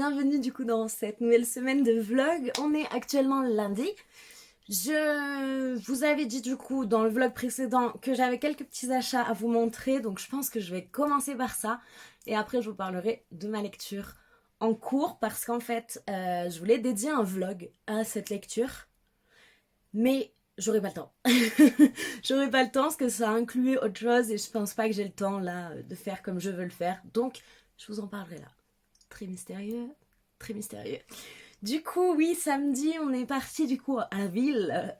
bienvenue du coup dans cette nouvelle semaine de vlog. On est actuellement lundi. Je vous avais dit du coup dans le vlog précédent que j'avais quelques petits achats à vous montrer, donc je pense que je vais commencer par ça et après je vous parlerai de ma lecture en cours parce qu'en fait je voulais dédier un vlog à cette lecture, mais j'aurai pas le temps. J'aurai pas le temps parce que ça incluait autre chose et je pense pas que j'ai le temps là de faire comme je veux le faire, donc je vous en parlerai là. Très mystérieux, très mystérieux. Du coup, oui, samedi, on est parti du coup à la ville.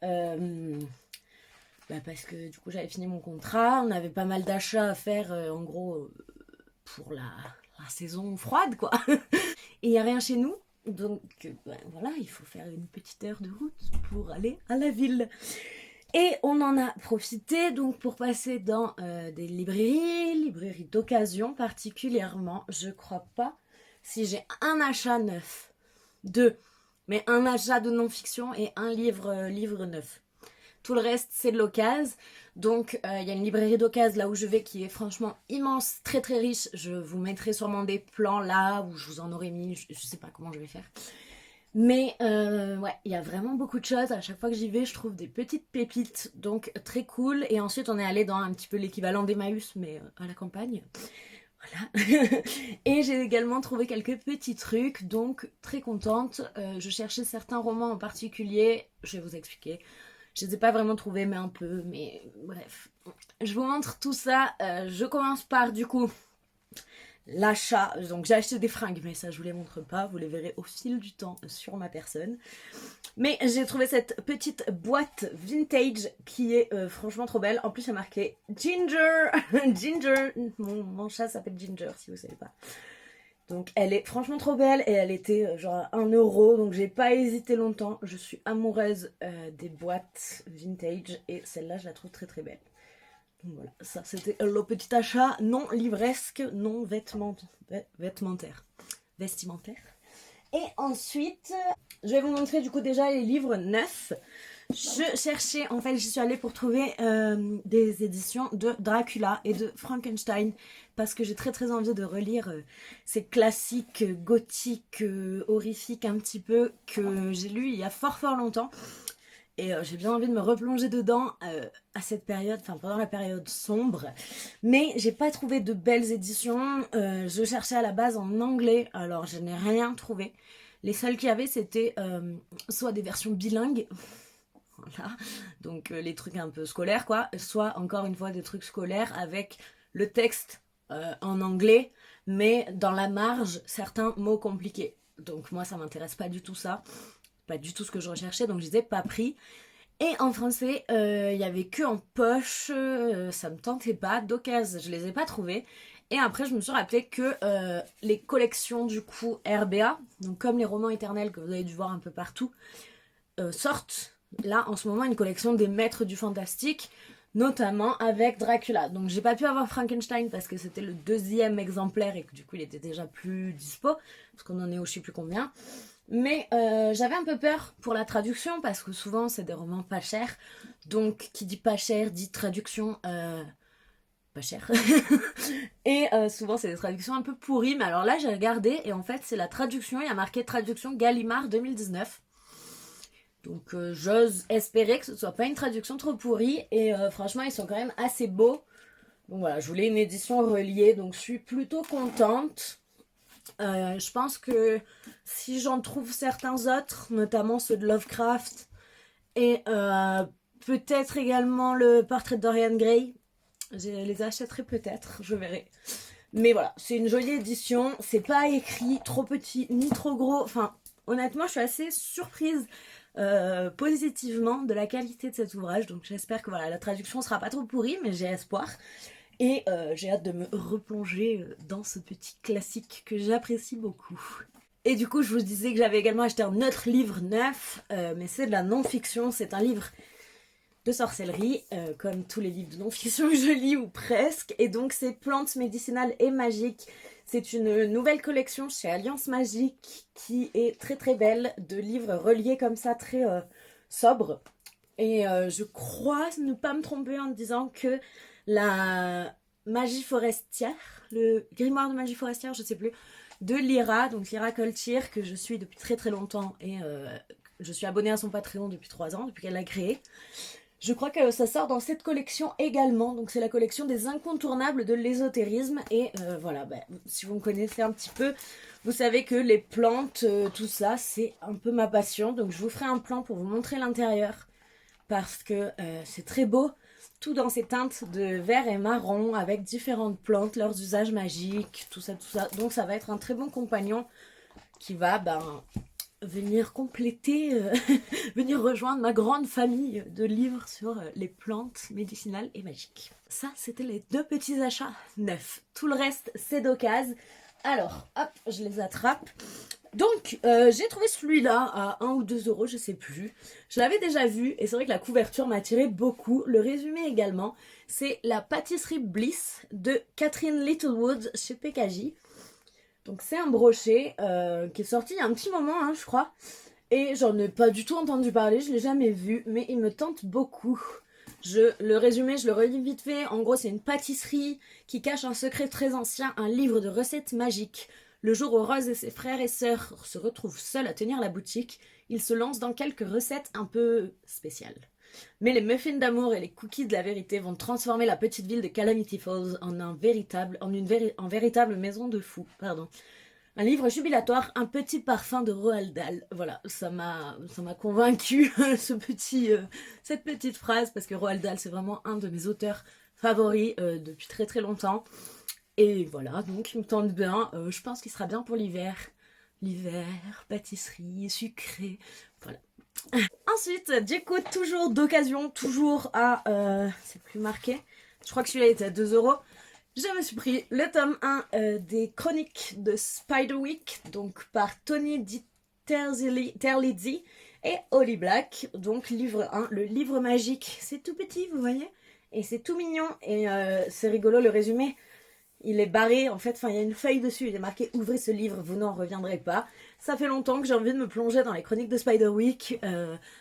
Parce que du coup, j'avais fini mon contrat. On avait pas mal d'achats à faire, en gros, pour la saison froide, quoi. Et il n'y a rien chez nous. Donc, voilà, il faut faire une petite heure de route pour aller à la ville. Et on en a profité donc pour passer dans des librairies d'occasion particulièrement. Je crois pas si j'ai un achat neuf, deux, mais un achat de non-fiction et un livre neuf. Tout le reste c'est de l'occasion. Donc il y a une librairie d'occasion là où je vais qui est franchement immense, très très riche. Je vous mettrai sûrement des plans là où je vous en aurais mis, je sais pas comment je vais faire. Mais ouais, il y a vraiment beaucoup de choses. À chaque fois que j'y vais, je trouve des petites pépites, donc très cool. Et ensuite, on est allé dans un petit peu l'équivalent d'Emmaüs, mais à la campagne. Voilà. Et j'ai également trouvé quelques petits trucs, donc très contente. Je cherchais certains romans en particulier, je vais vous expliquer. Je ne les ai pas vraiment trouvés, mais un peu. Mais bref, je vous montre tout ça. Je commence par du coup l'achat. Donc j'ai acheté des fringues, mais ça je vous les montre pas, vous les verrez au fil du temps sur ma personne. Mais j'ai trouvé cette petite boîte vintage qui est franchement trop belle. En plus il y a marqué Ginger. Ginger, mon chat s'appelle Ginger si vous savez pas. Donc elle est franchement trop belle et elle était genre à 1€, donc j'ai pas hésité longtemps. Je suis amoureuse des boîtes vintage et celle-là je la trouve très très belle. Donc voilà, ça c'était le petit achat non livresque, non vestimentaire. Et ensuite, je vais vous montrer du coup déjà les livres neufs. Je cherchais, en fait j'y suis allée pour trouver des éditions de Dracula et de Frankenstein parce que j'ai très très envie de relire ces classiques gothiques, horrifiques un petit peu que j'ai lus il y a fort longtemps. Et j'ai bien envie de me replonger dedans à cette période, enfin pendant la période sombre. Mais j'ai pas trouvé de belles éditions. Je cherchais à la base en anglais, alors je n'ai rien trouvé. Les seules qu'il y avait, c'était soit des versions bilingues, voilà, donc les trucs un peu scolaires quoi, soit encore une fois des trucs scolaires avec le texte en anglais, mais dans la marge, certains mots compliqués. Donc moi ça m'intéresse pas du tout ça. Pas du tout ce que je recherchais, donc je les ai pas pris. Et en français, il y avait que en poche, ça me tentait pas. D'occasion, je les ai pas trouvés. Et après, je me suis rappelé que les collections du coup RBA, donc comme les romans éternels que vous avez dû voir un peu partout, sortent là en ce moment une collection des maîtres du fantastique, notamment avec Dracula. Donc j'ai pas pu avoir Frankenstein parce que c'était le deuxième exemplaire et que du coup il était déjà plus dispo, parce qu'on en est au je sais plus combien. Mais j'avais un peu peur pour la traduction parce que souvent c'est des romans pas chers. Donc qui dit pas cher dit traduction pas chère. Et souvent c'est des traductions un peu pourries. Mais alors là j'ai regardé et en fait c'est la traduction. Il y a marqué traduction Gallimard 2019. Donc j'ose espérer que ce soit pas une traduction trop pourrie. Et franchement ils sont quand même assez beaux. Donc voilà, je voulais une édition reliée. Donc je suis plutôt contente. Je pense que si j'en trouve certains autres, notamment ceux de Lovecraft et peut-être également le portrait de Dorian Gray, je les achèterai peut-être, je verrai. Mais voilà, c'est une jolie édition, c'est pas écrit trop petit ni trop gros. Enfin, honnêtement, je suis assez surprise positivement de la qualité de cet ouvrage. Donc j'espère que voilà, la traduction sera pas trop pourrie, mais j'ai espoir. Et j'ai hâte de me replonger dans ce petit classique que j'apprécie beaucoup. Et du coup, je vous disais que j'avais également acheté un autre livre neuf, mais c'est de la non-fiction. C'est un livre de sorcellerie, comme tous les livres de non-fiction que je lis, ou presque. Et donc, c'est Plantes médicinales et magiques. C'est une nouvelle collection chez Alliance Magique qui est très très belle, de livres reliés comme ça, très sobres. Et je crois ne pas me tromper en disant que la magie forestière, le grimoire de magie forestière, je sais plus, de Lyra, donc Lyra Coltier, que je suis depuis très très longtemps et je suis abonnée à son Patreon depuis 3 ans, depuis qu'elle l'a créé. Je crois que ça sort dans cette collection également, donc c'est la collection des incontournables de l'ésotérisme. Et voilà, si vous me connaissez un petit peu, vous savez que les plantes, tout ça, c'est un peu ma passion. Donc je vous ferai un plan pour vous montrer l'intérieur, parce que c'est très beau, tout dans ces teintes de vert et marron, avec différentes plantes, leurs usages magiques, tout ça, tout ça. Donc ça va être un très bon compagnon qui va venir compléter, venir rejoindre ma grande famille de livres sur les plantes médicinales et magiques. Ça, c'était les 2 petits achats neufs. Tout le reste, c'est d'occasion. Alors, hop, je les attrape. Donc, j'ai trouvé celui-là à 1 ou 2 euros, je sais plus. Je l'avais déjà vu et c'est vrai que la couverture m'a attiré beaucoup. Le résumé également, c'est la pâtisserie Bliss de Catherine Littlewood chez PKJ. Donc c'est un brochet qui est sorti il y a un petit moment, hein, je crois. Et j'en ai pas du tout entendu parler, je l'ai jamais vu, mais il me tente beaucoup. Le résumé, je le relis vite fait. En gros, c'est une pâtisserie qui cache un secret très ancien, un livre de recettes magiques. Le jour où Rose et ses frères et sœurs se retrouvent seuls à tenir la boutique, ils se lancent dans quelques recettes un peu spéciales. Mais les muffins d'amour et les cookies de la vérité vont transformer la petite ville de Calamity Falls en véritable maison de fous. Pardon. Un livre jubilatoire, un petit parfum de Roald Dahl. Voilà, ça m'a convaincu cette petite phrase, parce que Roald Dahl, c'est vraiment un de mes auteurs favoris depuis très très longtemps. Et voilà, donc il me tente bien. Je pense qu'il sera bien pour l'hiver. L'hiver, pâtisserie, sucré, voilà. Ensuite, j'écoute toujours d'occasion, toujours à... c'est plus marqué. Je crois que celui-là était à 2 euros. Je me suis pris le tome 1 des chroniques de Spiderwick, donc par Tony Di Terlizzi et Holly Black. Donc livre 1, le livre magique. C'est tout petit, vous voyez? Et c'est tout mignon. Et c'est rigolo, le résumé. Il est barré, en fait, enfin il y a une feuille dessus, il est marqué « Ouvrez ce livre, vous n'en reviendrez pas ». Ça fait longtemps que j'ai envie de me plonger dans les chroniques de Spiderwick.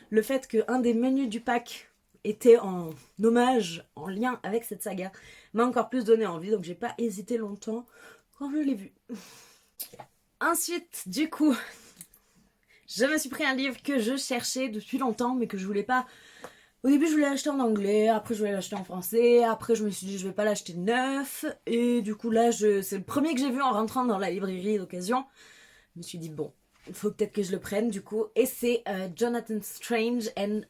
Le fait qu'un des menus du pack était en hommage, en lien avec cette saga, m'a encore plus donné envie, donc j'ai pas hésité longtemps quand je l'ai vu. Ensuite, du coup, je me suis pris un livre que je cherchais depuis longtemps, mais que je voulais pas... Au début, je voulais l'acheter en anglais, après je voulais l'acheter en français, après je me suis dit je vais pas l'acheter neuf, et du coup là, c'est le premier que j'ai vu en rentrant dans la librairie d'occasion. Je me suis dit bon, il faut peut-être que je le prenne du coup, et c'est Jonathan Strange and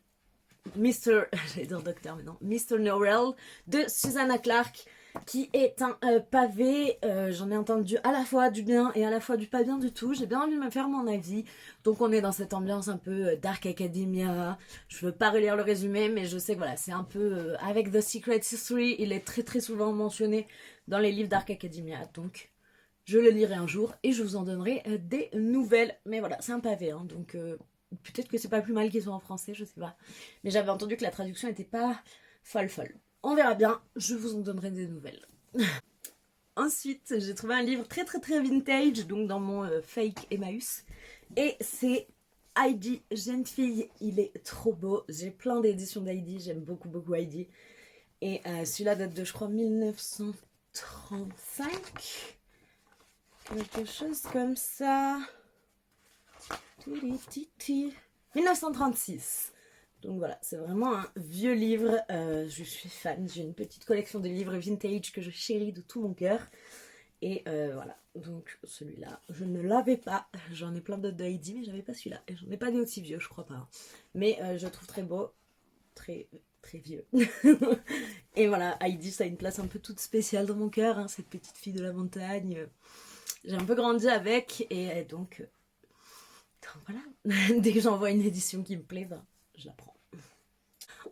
Mr. j'allais dire docteur, mais non, Mr. Norrell de Susanna Clarke, qui est un pavé. J'en ai entendu à la fois du bien et à la fois du pas bien du tout. J'ai bien envie de me faire mon avis. Donc on est dans cette ambiance un peu Dark Academia. Je veux pas relire le résumé, mais je sais que voilà, c'est un peu avec The Secret History. Il est très très souvent mentionné dans les livres Dark Academia. Donc je le lirai un jour et je vous en donnerai des nouvelles. Mais voilà, c'est un pavé, hein, donc peut-être que c'est pas plus mal qu'ils soient en français, je sais pas. Mais j'avais entendu que la traduction était pas folle. On verra bien, je vous en donnerai des nouvelles. Ensuite, j'ai trouvé un livre très très très vintage, donc dans mon fake Emmaüs. Et c'est Heidi, jeune fille, il est trop beau. J'ai plein d'éditions d'Heidi, j'aime beaucoup beaucoup Heidi. Et celui-là date de, je crois, 1935. Quelque chose comme ça. 1936. Donc voilà, c'est vraiment un vieux livre. Je suis fan, j'ai une petite collection de livres vintage que je chéris de tout mon cœur. Et voilà, donc celui-là, je ne l'avais pas. J'en ai plein d'autres de Heidi, mais j'avais pas celui-là. Et j'en ai pas des aussi vieux, je crois pas. Mais je le trouve très beau, très très vieux. Et voilà, Heidi, ça a une place un peu toute spéciale dans mon cœur, hein, cette petite fille de la montagne. J'ai un peu grandi avec, et donc voilà, dès que j'envoie une édition qui me plaît, je la prends.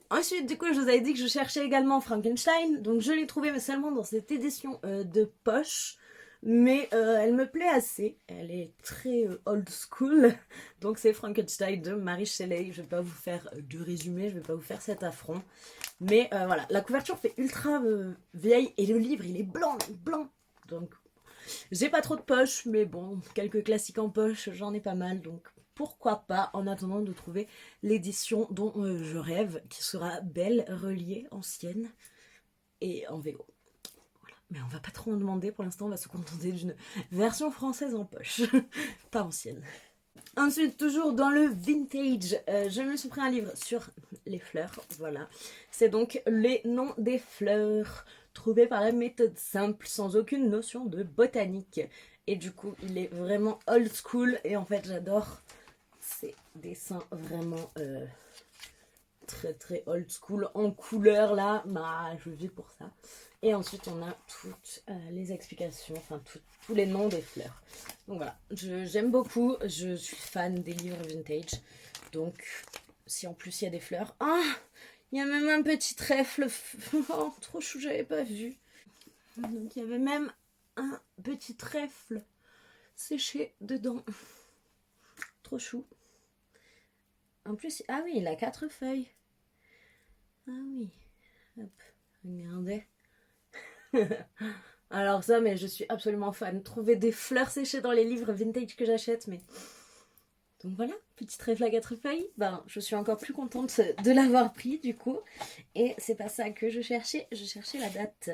Ensuite, du coup, je vous avais dit que je cherchais également Frankenstein, donc je l'ai trouvé mais seulement dans cette édition de poche, mais elle me plaît assez, elle est très old school, donc c'est Frankenstein de Mary Shelley. Je vais pas vous faire de résumé, je vais pas vous faire cet affront, mais voilà, la couverture fait ultra vieille et le livre il est blanc, donc j'ai pas trop de poche, mais bon, quelques classiques en poche, j'en ai pas mal, donc pourquoi pas, en attendant de trouver l'édition dont je rêve, qui sera belle, reliée, ancienne, et en VO. Voilà. Mais on va pas trop en demander, pour l'instant on va se contenter d'une version française en poche, pas ancienne. Ensuite, toujours dans le vintage, je me suis pris un livre sur les fleurs, voilà. C'est donc les noms des fleurs, trouvés par la méthode simple, sans aucune notion de botanique. Et du coup, il est vraiment old school, et en fait j'adore ces dessins vraiment très très old school, en couleur là, bah je vis pour ça. Et ensuite on a toutes les explications, enfin tous les noms des fleurs. Donc voilà, j'aime beaucoup, je suis fan des livres vintage. Donc si en plus il y a des fleurs, ah, il y a même un petit trèfle, oh, trop chou, j'avais pas vu. Donc il y avait même un petit trèfle séché dedans, trop chou. En plus, ah oui, il a 4 feuilles. Ah oui, hop, regardez. Alors ça, mais je suis absolument fan. Trouver des fleurs séchées dans les livres vintage que j'achète, mais... Donc voilà, petit trèfle à 4 feuilles. Ben, je suis encore plus contente de l'avoir pris, du coup. Et c'est pas ça que je cherchais la date.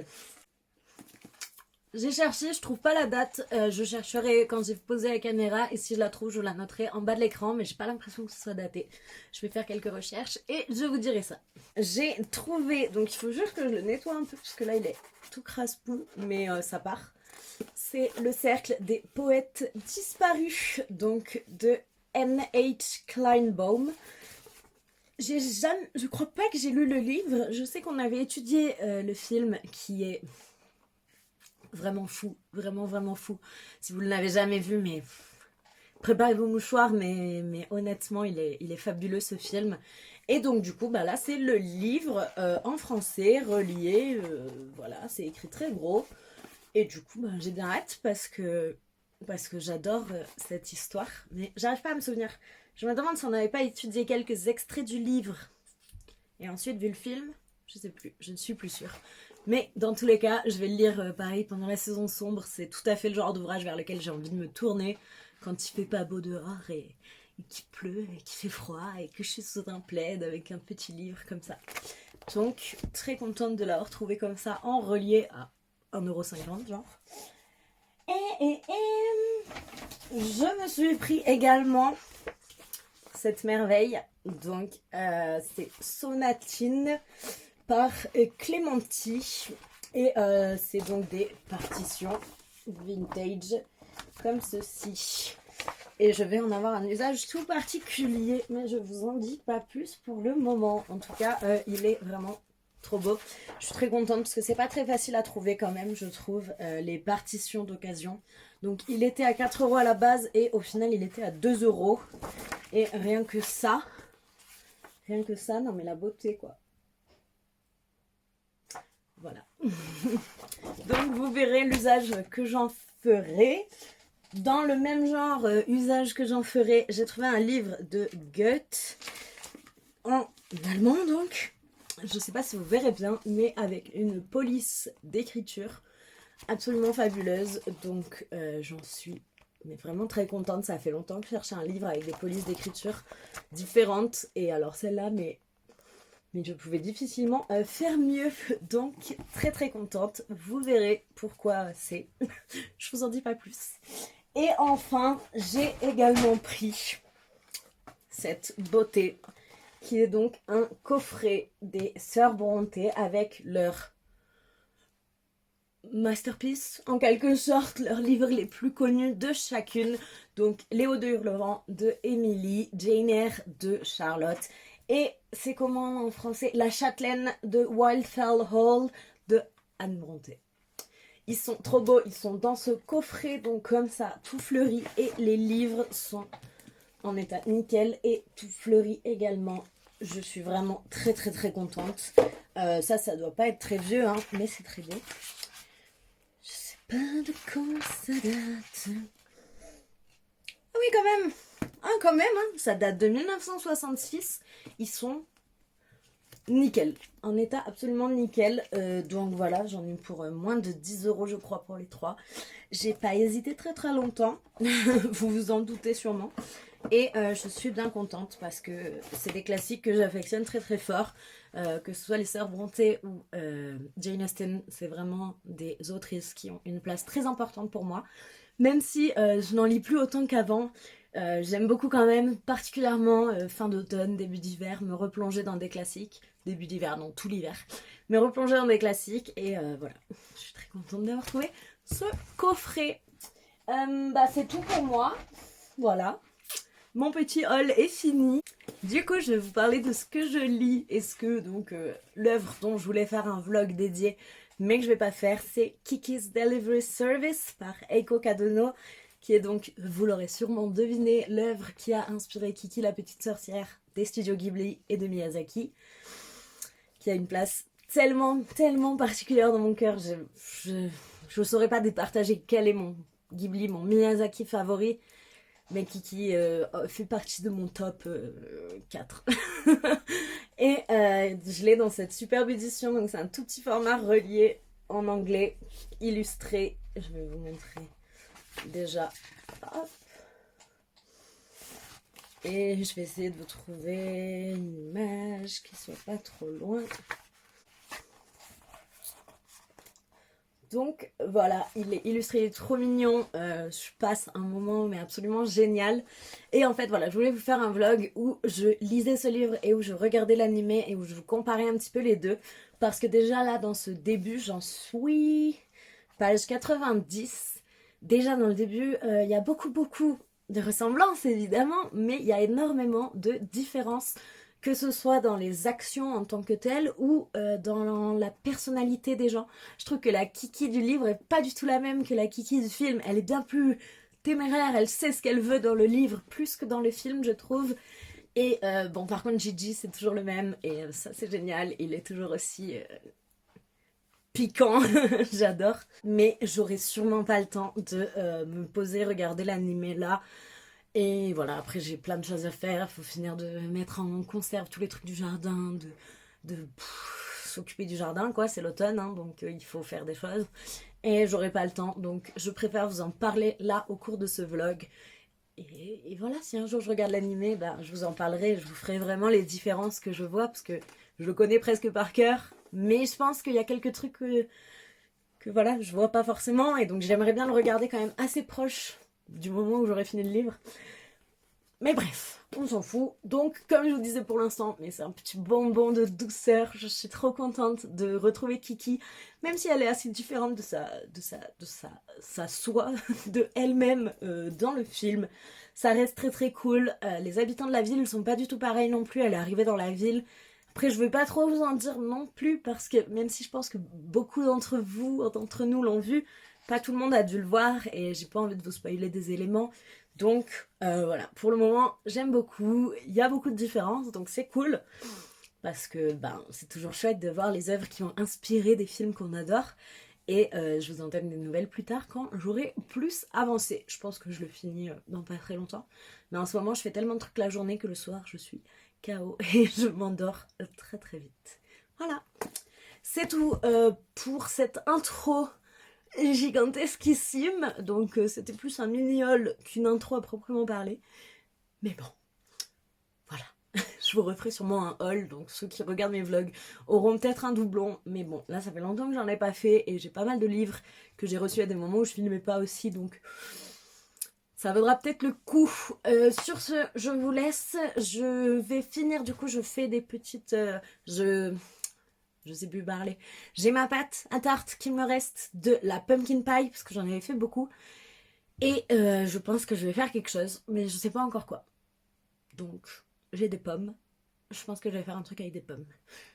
J'ai cherché, je trouve pas la date. Je chercherai quand j'ai posé la caméra et si je la trouve, je la noterai en bas de l'écran, mais j'ai pas l'impression que ce soit daté. Je vais faire quelques recherches et je vous dirai ça. J'ai trouvé, donc il faut juste que je le nettoie un peu parce que là il est tout crasse-pou, mais ça part. C'est le cercle des poètes disparus, donc de N.H. Kleinbaum. Je crois pas que j'ai lu le livre. Je sais qu'on avait étudié le film qui est vraiment fou, vraiment vraiment fou. Si vous ne l'avez jamais vu, mais préparez vos mouchoirs, mais honnêtement, il est fabuleux ce film. Et donc du coup, bah là c'est le livre en français, relié, voilà, c'est écrit très gros. Et du coup, bah, j'ai bien hâte parce que j'adore cette histoire. Mais j'arrive pas à me souvenir. Je me demande si on n'avait pas étudié quelques extraits du livre et ensuite vu le film. Je sais plus, je ne suis plus sûre. Mais dans tous les cas, je vais le lire pareil pendant la saison sombre. C'est tout à fait le genre d'ouvrage vers lequel j'ai envie de me tourner quand il fait pas beau dehors et qu'il pleut et qu'il fait froid et que je suis sous un plaid avec un petit livre comme ça. Donc, très contente de l'avoir trouvé comme ça en relié à 1,50 € genre. Et je me suis pris également cette merveille. Donc, c'est Sonatine par Clémenti. Et c'est donc des partitions vintage comme ceci. Et je vais en avoir un usage tout particulier, mais je vous en dis pas plus pour le moment. En tout cas, il est vraiment trop beau. Je suis très contente parce que c'est pas très facile à trouver quand même, je trouve, les partitions d'occasion. Donc il était à 4 € à la base et au final il était à 2 €. Et rien que ça, non mais la beauté quoi. Voilà. Donc vous verrez l'usage que j'en ferai. Dans le même genre usage que j'en ferai, j'ai trouvé un livre de Goethe, en allemand donc. Je ne sais pas si vous verrez bien, mais avec une police d'écriture absolument fabuleuse. Donc j'en suis mais vraiment très contente. Ça fait longtemps que je cherchais un livre avec des polices d'écriture différentes. Et alors celle-là, mais je pouvais difficilement faire mieux. Donc très très contente. Vous verrez pourquoi c'est. Je vous en dis pas plus. Et enfin, j'ai également pris cette beauté qui est donc un coffret des Sœurs Brontë avec leur masterpiece, en quelque sorte, leurs livres les plus connus de chacune. Donc Léo de Hurlevent de Émilie, Jane Eyre de Charlotte et c'est comment en français, La Châtelaine de Wildfell Hall de Anne Brontë. Ils sont trop beaux, ils sont dans ce coffret, donc comme ça, tout fleuri. Et les livres sont en état nickel et tout fleuri également. Je suis vraiment très très très contente. Ça doit pas être très vieux, hein, mais c'est très beau. Je sais pas de quand ça date. Ah oui, quand même. Ah, quand même, hein. Ça date de 1966. Ils sont nickel, en état absolument nickel. Donc voilà, j'en ai pour moins de 10 € je crois pour les 3. J'ai pas hésité très très longtemps, vous vous en doutez sûrement. Et je suis bien contente parce que c'est des classiques que j'affectionne très très fort. que ce soit les sœurs Brontë ou Jane Austen, c'est vraiment des autrices qui ont une place très importante pour moi. Même si je n'en lis plus autant qu'avant, j'aime beaucoup quand même, particulièrement fin d'automne, début d'hiver, me replonger dans des classiques. Début d'hiver, non, tout l'hiver. Me replonger dans des classiques et voilà. Je suis très contente d'avoir trouvé ce coffret. C'est tout pour moi. Voilà. Mon petit haul est fini. Du coup, je vais vous parler de ce que je lis et ce que, donc, l'œuvre dont je voulais faire un vlog dédié, mais que je vais pas faire, c'est Kiki's Delivery Service par Eiko Kadono, qui est donc, vous l'aurez sûrement deviné, l'œuvre qui a inspiré Kiki la petite sorcière des studios Ghibli et de Miyazaki, qui a une place tellement, tellement particulière dans mon cœur. Je saurais pas départager quel est mon Ghibli, mon Miyazaki favori, mais Kiki fait partie de mon top 4. Et je l'ai dans cette superbe édition, donc c'est un tout petit format relié en anglais, illustré. Je vais vous montrer déjà. Hop. Et je vais essayer de vous trouver une image qui soit pas trop loin. Donc voilà, il est illustré, il est trop mignon, je passe un moment mais absolument génial. Et en fait voilà, je voulais vous faire un vlog où je lisais ce livre et où je regardais l'animé et où je vous comparais un petit peu les deux. Parce que déjà là dans ce début, j'en suis page 90. Déjà dans le début, il y a beaucoup de ressemblances évidemment, mais il y a énormément de différences. Que ce soit dans les actions en tant que telles ou dans la personnalité des gens. Je trouve que la Kiki du livre est pas du tout la même que la Kiki du film. Elle est bien plus téméraire, elle sait ce qu'elle veut dans le livre plus que dans le film, je trouve. Et bon, par contre, Gigi, c'est toujours le même et ça, c'est génial. Il est toujours aussi piquant, j'adore. Mais j'aurai sûrement pas le temps de me poser, regarder l'animé là. Et voilà, après j'ai plein de choses à faire, il faut finir de mettre en conserve tous les trucs du jardin, s'occuper du jardin quoi, c'est l'automne, hein, donc il faut faire des choses. Et j'aurai pas le temps, donc je préfère vous en parler là au cours de ce vlog. Et voilà, si un jour je regarde l'animé, je vous en parlerai, je vous ferai vraiment les différences que je vois, parce que je le connais presque par cœur. Mais je pense qu'il y a quelques trucs que voilà, je vois pas forcément, et donc j'aimerais bien le regarder quand même assez proche du moment où j'aurai fini le livre. Mais bref, on s'en fout. Donc, comme je vous disais pour l'instant, mais c'est un petit bonbon de douceur. Je suis trop contente de retrouver Kiki, même si elle est assez différente de sa soi, de elle-même dans le film. Ça reste très très cool. Les habitants de la ville ne sont pas du tout pareils non plus. Elle est arrivée dans la ville. Après, je ne vais pas trop vous en dire non plus, parce que même si je pense que beaucoup d'entre vous, d'entre nous l'ont vu, pas tout le monde a dû le voir et j'ai pas envie de vous spoiler des éléments. Donc voilà, pour le moment j'aime beaucoup, il y a beaucoup de différences donc c'est cool. Parce que c'est toujours chouette de voir les œuvres qui ont inspiré des films qu'on adore. Et je vous en donne des nouvelles plus tard quand j'aurai plus avancé. Je pense que je le finis dans pas très longtemps. Mais en ce moment je fais tellement de trucs la journée que le soir je suis KO et je m'endors très très vite. Voilà, c'est tout pour cette intro gigantesquissime, donc c'était plus un mini-haul qu'une intro à proprement parler. Mais bon, voilà. Je vous referai sûrement un haul, donc ceux qui regardent mes vlogs auront peut-être un doublon. Mais bon, là ça fait longtemps que j'en ai pas fait et j'ai pas mal de livres que j'ai reçus à des moments où je filmais pas aussi, donc ça vaudra peut-être le coup. Sur ce, je vous laisse. Je vais finir, du coup je fais des petites... Je sais plus parler. J'ai ma pâte à tarte qu'il me reste de la pumpkin pie, parce que j'en avais fait beaucoup. Et je pense que je vais faire quelque chose, mais je sais pas encore quoi. Donc, j'ai des pommes. Je pense que je vais faire un truc avec des pommes.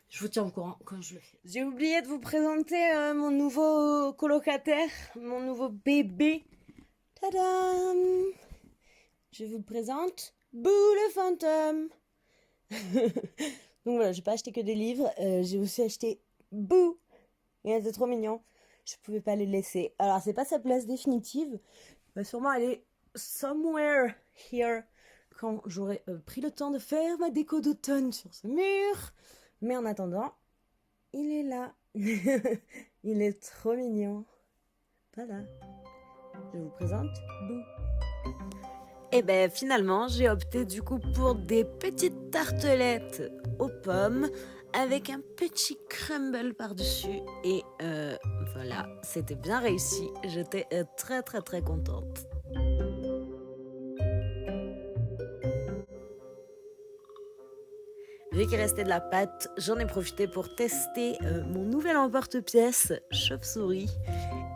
Je vous tiens au courant quand je le fais. J'ai oublié de vous présenter mon nouveau colocataire, mon nouveau bébé. Tadam! Je vous présente Boo le fantôme. Donc voilà, j'ai pas acheté que des livres, j'ai aussi acheté Boo. Et elle était trop mignon, je pouvais pas les laisser. Alors c'est pas sa place définitive, mais sûrement elle est somewhere here quand j'aurai pris le temps de faire ma déco d'automne sur ce mur. Mais en attendant, il est là. Il est trop mignon. Voilà. Je vous présente Boo. Et ben finalement, j'ai opté du coup pour des petites tartelettes aux pommes avec un petit crumble par-dessus. Et voilà, c'était bien réussi. J'étais très très très contente. Vu qu'il restait de la pâte, j'en ai profité pour tester mon nouvel emporte-pièce chauve-souris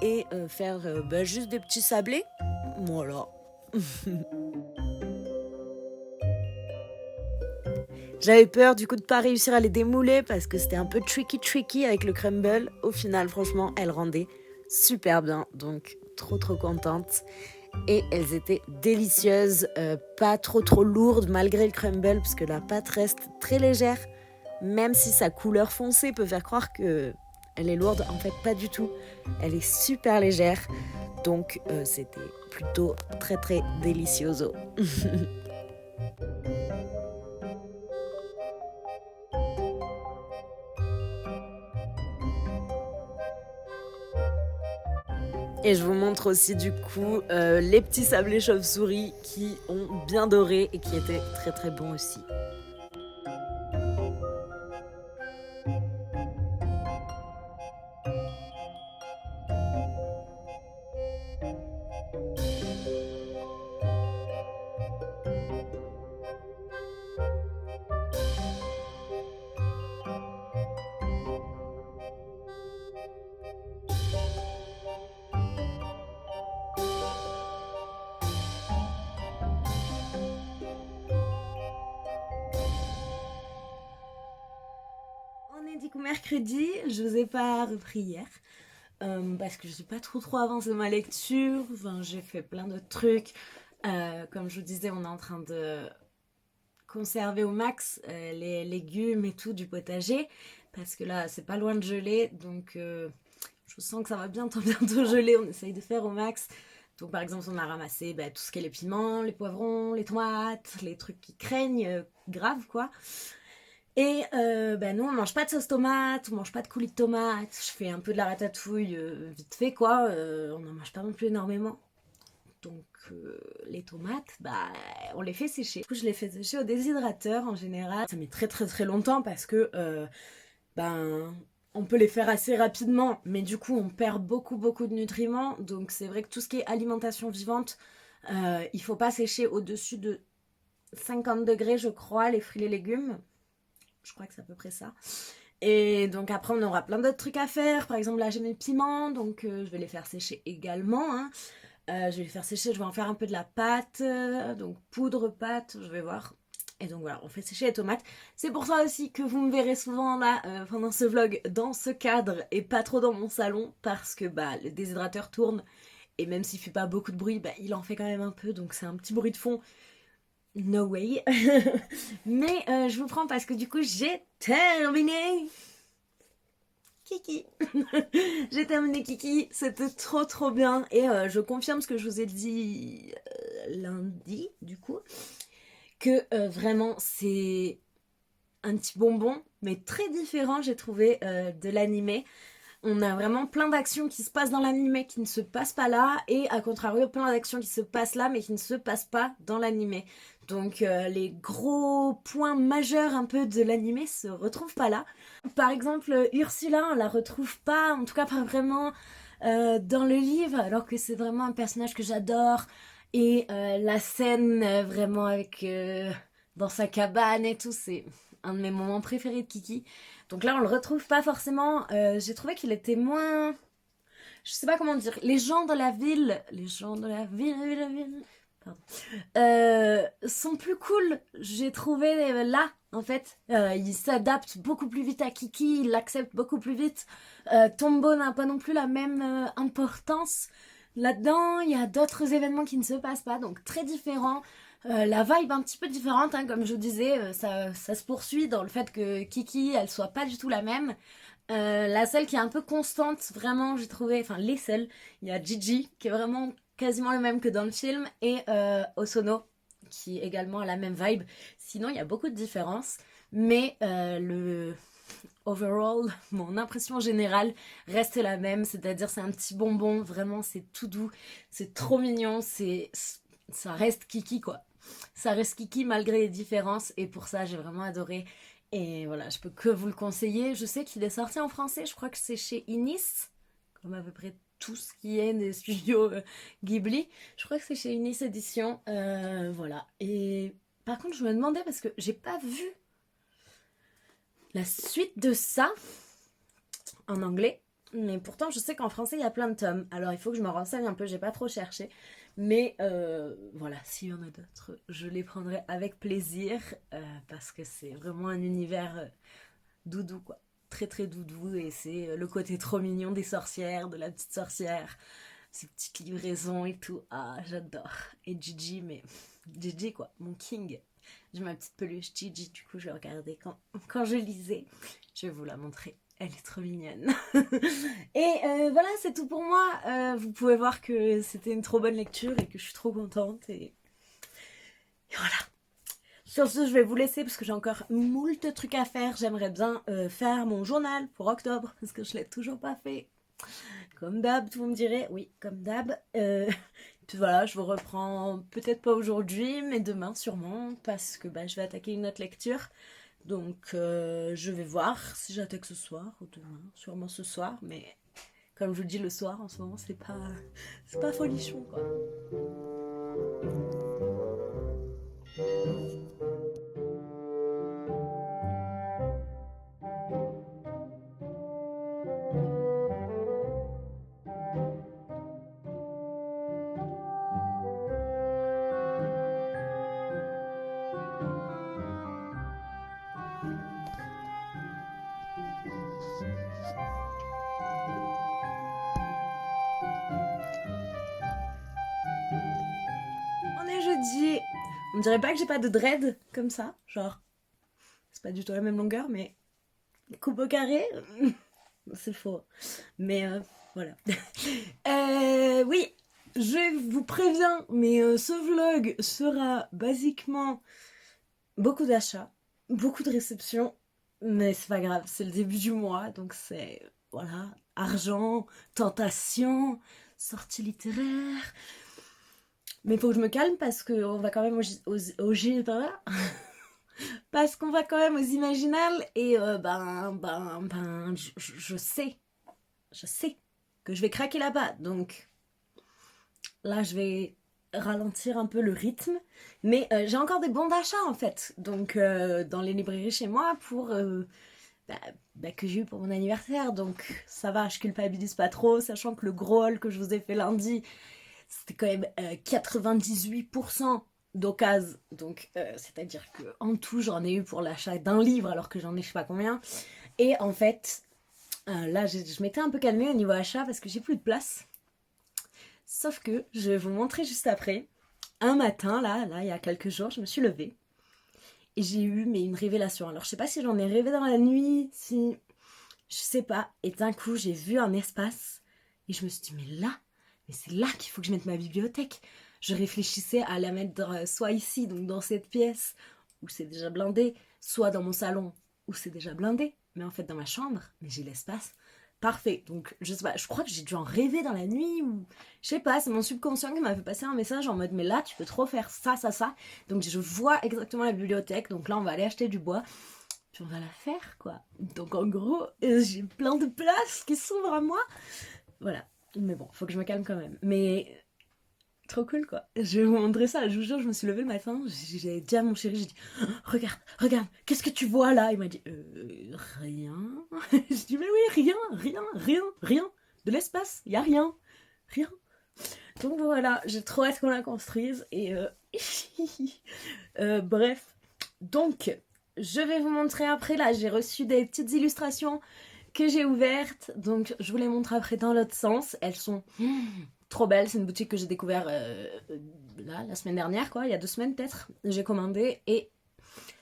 et faire juste des petits sablés. Voilà. J'avais peur du coup de pas réussir à les démouler parce que c'était un peu tricky avec le crumble. Au final, franchement, elles rendaient super bien, donc trop contente. Et elles étaient délicieuses, pas trop lourdes malgré le crumble parce que la pâte reste très légère, même si sa couleur foncée peut faire croire que elle est lourde. En fait, pas du tout. Elle est super légère, donc c'était plutôt très délicioso. Et je vous montre aussi du coup les petits sablés chauve-souris qui ont bien doré et qui étaient très bons aussi. On est du coup mercredi, je vous ai pas repris hier. Parce que je suis pas trop avancée dans ma lecture. Enfin, j'ai fait plein d'autres trucs. Comme je vous disais, on est en train de conserver au max les légumes et tout du potager. Parce que là, c'est pas loin de geler. Donc, je sens que ça va bientôt geler. On essaye de faire au max. Donc, par exemple, on a ramassé tout ce qui est les piments, les poivrons, les tomates, les trucs qui craignent grave, quoi. Et nous on mange pas de sauce tomate, on mange pas de coulis de tomate, je fais un peu de la ratatouille vite fait quoi, on n'en mange pas non plus énormément. Donc les tomates, on les fait sécher. Du coup je les fais sécher au déshydrateur en général. Ça met très longtemps parce que on peut les faire assez rapidement, mais du coup on perd beaucoup de nutriments. Donc c'est vrai que tout ce qui est alimentation vivante, il faut pas sécher au-dessus de 50 degrés je crois les fruits et les légumes. Je crois que c'est à peu près ça. Et donc après on aura plein d'autres trucs à faire. Par exemple là j'ai mes piments, donc je vais les faire sécher également. Hein. Je vais les faire sécher, je vais en faire un peu de la pâte, donc poudre, pâte, je vais voir. Et donc voilà, on fait sécher les tomates. C'est pour ça aussi que vous me verrez souvent là pendant ce vlog dans ce cadre et pas trop dans mon salon parce que le déshydrateur tourne et même s'il fait pas beaucoup de bruit, il en fait quand même un peu, donc c'est un petit bruit de fond. No way. Mais je vous prends parce que du coup j'ai terminé Kiki. J'ai terminé Kiki, c'était trop bien. Et je confirme ce que je vous ai dit lundi du coup, que vraiment c'est un petit bonbon, mais très différent j'ai trouvé de l'animé. On a vraiment plein d'actions qui se passent dans l'animé qui ne se passent pas là, et à contrario plein d'actions qui se passent là mais qui ne se passent pas dans l'animé. Donc les gros points majeurs un peu de l'animé se retrouvent pas là. Par exemple Ursula on la retrouve pas, en tout cas pas vraiment dans le livre, alors que c'est vraiment un personnage que j'adore. Et la scène vraiment avec dans sa cabane et tout, c'est un de mes moments préférés de Kiki. Donc là on le retrouve pas forcément. J'ai trouvé qu'il était moins, je sais pas comment dire, les gens de la ville pardon, sont plus cool, j'ai trouvé là en fait. Ils s'adaptent beaucoup plus vite à Kiki, ils l'acceptent beaucoup plus vite. Tombo n'a pas non plus la même importance là-dedans. Il y a d'autres événements qui ne se passent pas, donc très différents. La vibe un petit peu différente, hein, comme je vous disais, ça se poursuit dans le fait que Kiki, elle soit pas du tout la même. La seule qui est un peu constante, vraiment, j'ai trouvé, enfin les seules, il y a Gigi, qui est vraiment quasiment le même que dans le film, et Osono, qui également a la même vibe. Sinon, il y a beaucoup de différences, mais le overall, mon impression générale reste la même, c'est-à-dire c'est un petit bonbon, vraiment c'est tout doux, c'est trop mignon, ça reste Kiki quoi. Ça reste Kiki malgré les différences, et pour ça j'ai vraiment adoré. Et voilà, je peux que vous le conseiller. Je sais qu'il est sorti en français, je crois que c'est chez Inis, comme à peu près tout ce qui est des studios Ghibli. Je crois que c'est chez Inis Édition. Voilà. Et par contre, je me demandais, parce que j'ai pas vu la suite de ça en anglais. Mais pourtant, je sais qu'en français, il y a plein de tomes. Alors, il faut que je me renseigne un peu, j'ai pas trop cherché. Mais voilà, s'il y en a d'autres, je les prendrai avec plaisir. Parce que c'est vraiment un univers doudou, quoi. Très très doudou. Et c'est le côté trop mignon des sorcières, de la petite sorcière. Ces petites livraisons et tout. Ah, j'adore. Et Gigi, mais Gigi, quoi, mon king. J'ai ma petite peluche Gigi, du coup, je regardais quand je lisais. Je vais vous la montrer. Elle est trop mignonne. Et voilà, c'est tout pour moi. Vous pouvez voir que c'était une trop bonne lecture et que je suis trop contente. Et voilà. Sur ce, je vais vous laisser parce que j'ai encore moult trucs à faire. J'aimerais bien faire mon journal pour octobre parce que je l'ai toujours pas fait. Comme d'hab, vous me direz. Oui, comme d'hab. Puis voilà, je vous reprends peut-être pas aujourd'hui, mais demain sûrement parce que je vais attaquer une autre lecture. Donc je vais voir si j'attaque ce soir ou demain, sûrement ce soir, mais comme je vous dis, le soir en ce moment c'est pas folichon quoi. On est jeudi. On dirait pas que j'ai pas de dread comme ça, genre c'est pas du tout la même longueur, mais coupe au carré, c'est faux. Mais voilà. Oui, je vous préviens, mais ce vlog sera basiquement beaucoup d'achats, beaucoup de réceptions, mais c'est pas grave, c'est le début du mois, donc c'est, voilà, argent, tentation, sortie littéraire. Mais il faut que je me calme parce qu'on va quand même parce qu'on va quand même aux Imaginales et je sais que je vais craquer là-bas, donc là je vais ralentir un peu le rythme, mais j'ai encore des bons d'achat en fait, donc dans les librairies chez moi pour que j'ai eu pour mon anniversaire, donc ça va, je culpabilise pas trop, sachant que le gros haul que je vous ai fait lundi, c'était quand même 98% d'occasion, donc c'est-à-dire que en tout j'en ai eu pour l'achat d'un livre alors que j'en ai je sais pas combien, et en fait là je m'étais un peu calmée au niveau achat parce que j'ai plus de place. Sauf que je vais vous montrer juste après. Un matin, là, il y a quelques jours, je me suis levée et j'ai eu une révélation. Alors, je sais pas si j'en ai rêvé dans la nuit, si. Je sais pas. Et d'un coup, j'ai vu un espace et je me suis dit, mais c'est là qu'il faut que je mette ma bibliothèque. Je réfléchissais à la mettre soit ici, donc dans cette pièce où c'est déjà blindé, soit dans mon salon où c'est déjà blindé, mais en fait dans ma chambre, mais j'ai l'espace. Parfait. Donc, je sais pas, je crois que j'ai dû en rêver dans la nuit ou. Je sais pas, c'est mon subconscient qui m'a fait passer un message en mode, mais là, tu peux trop faire ça, ça, ça. Donc, je vois exactement la bibliothèque. Donc là, on va aller acheter du bois. Puis on va la faire, quoi. Donc, en gros, j'ai plein de places qui s'ouvrent à moi. Voilà. Mais bon, faut que je me calme quand même. Mais trop cool quoi. Je vais vous montrer ça, je vous jure, je me suis levée le matin, j'ai dit à mon chéri, j'ai dit oh, regarde, qu'est-ce que tu vois là? Il m'a dit rien. J'ai dit mais oui, rien. De l'espace, y a rien. Donc voilà, j'ai trop hâte qu'on la construise et bref. Donc, je vais vous montrer après là, j'ai reçu des petites illustrations que j'ai ouvertes, donc je vous les montre après dans l'autre sens. Elles sont trop belles, c'est une boutique que j'ai découvert là, la semaine dernière, quoi, il y a 2 semaines peut-être. J'ai commandé et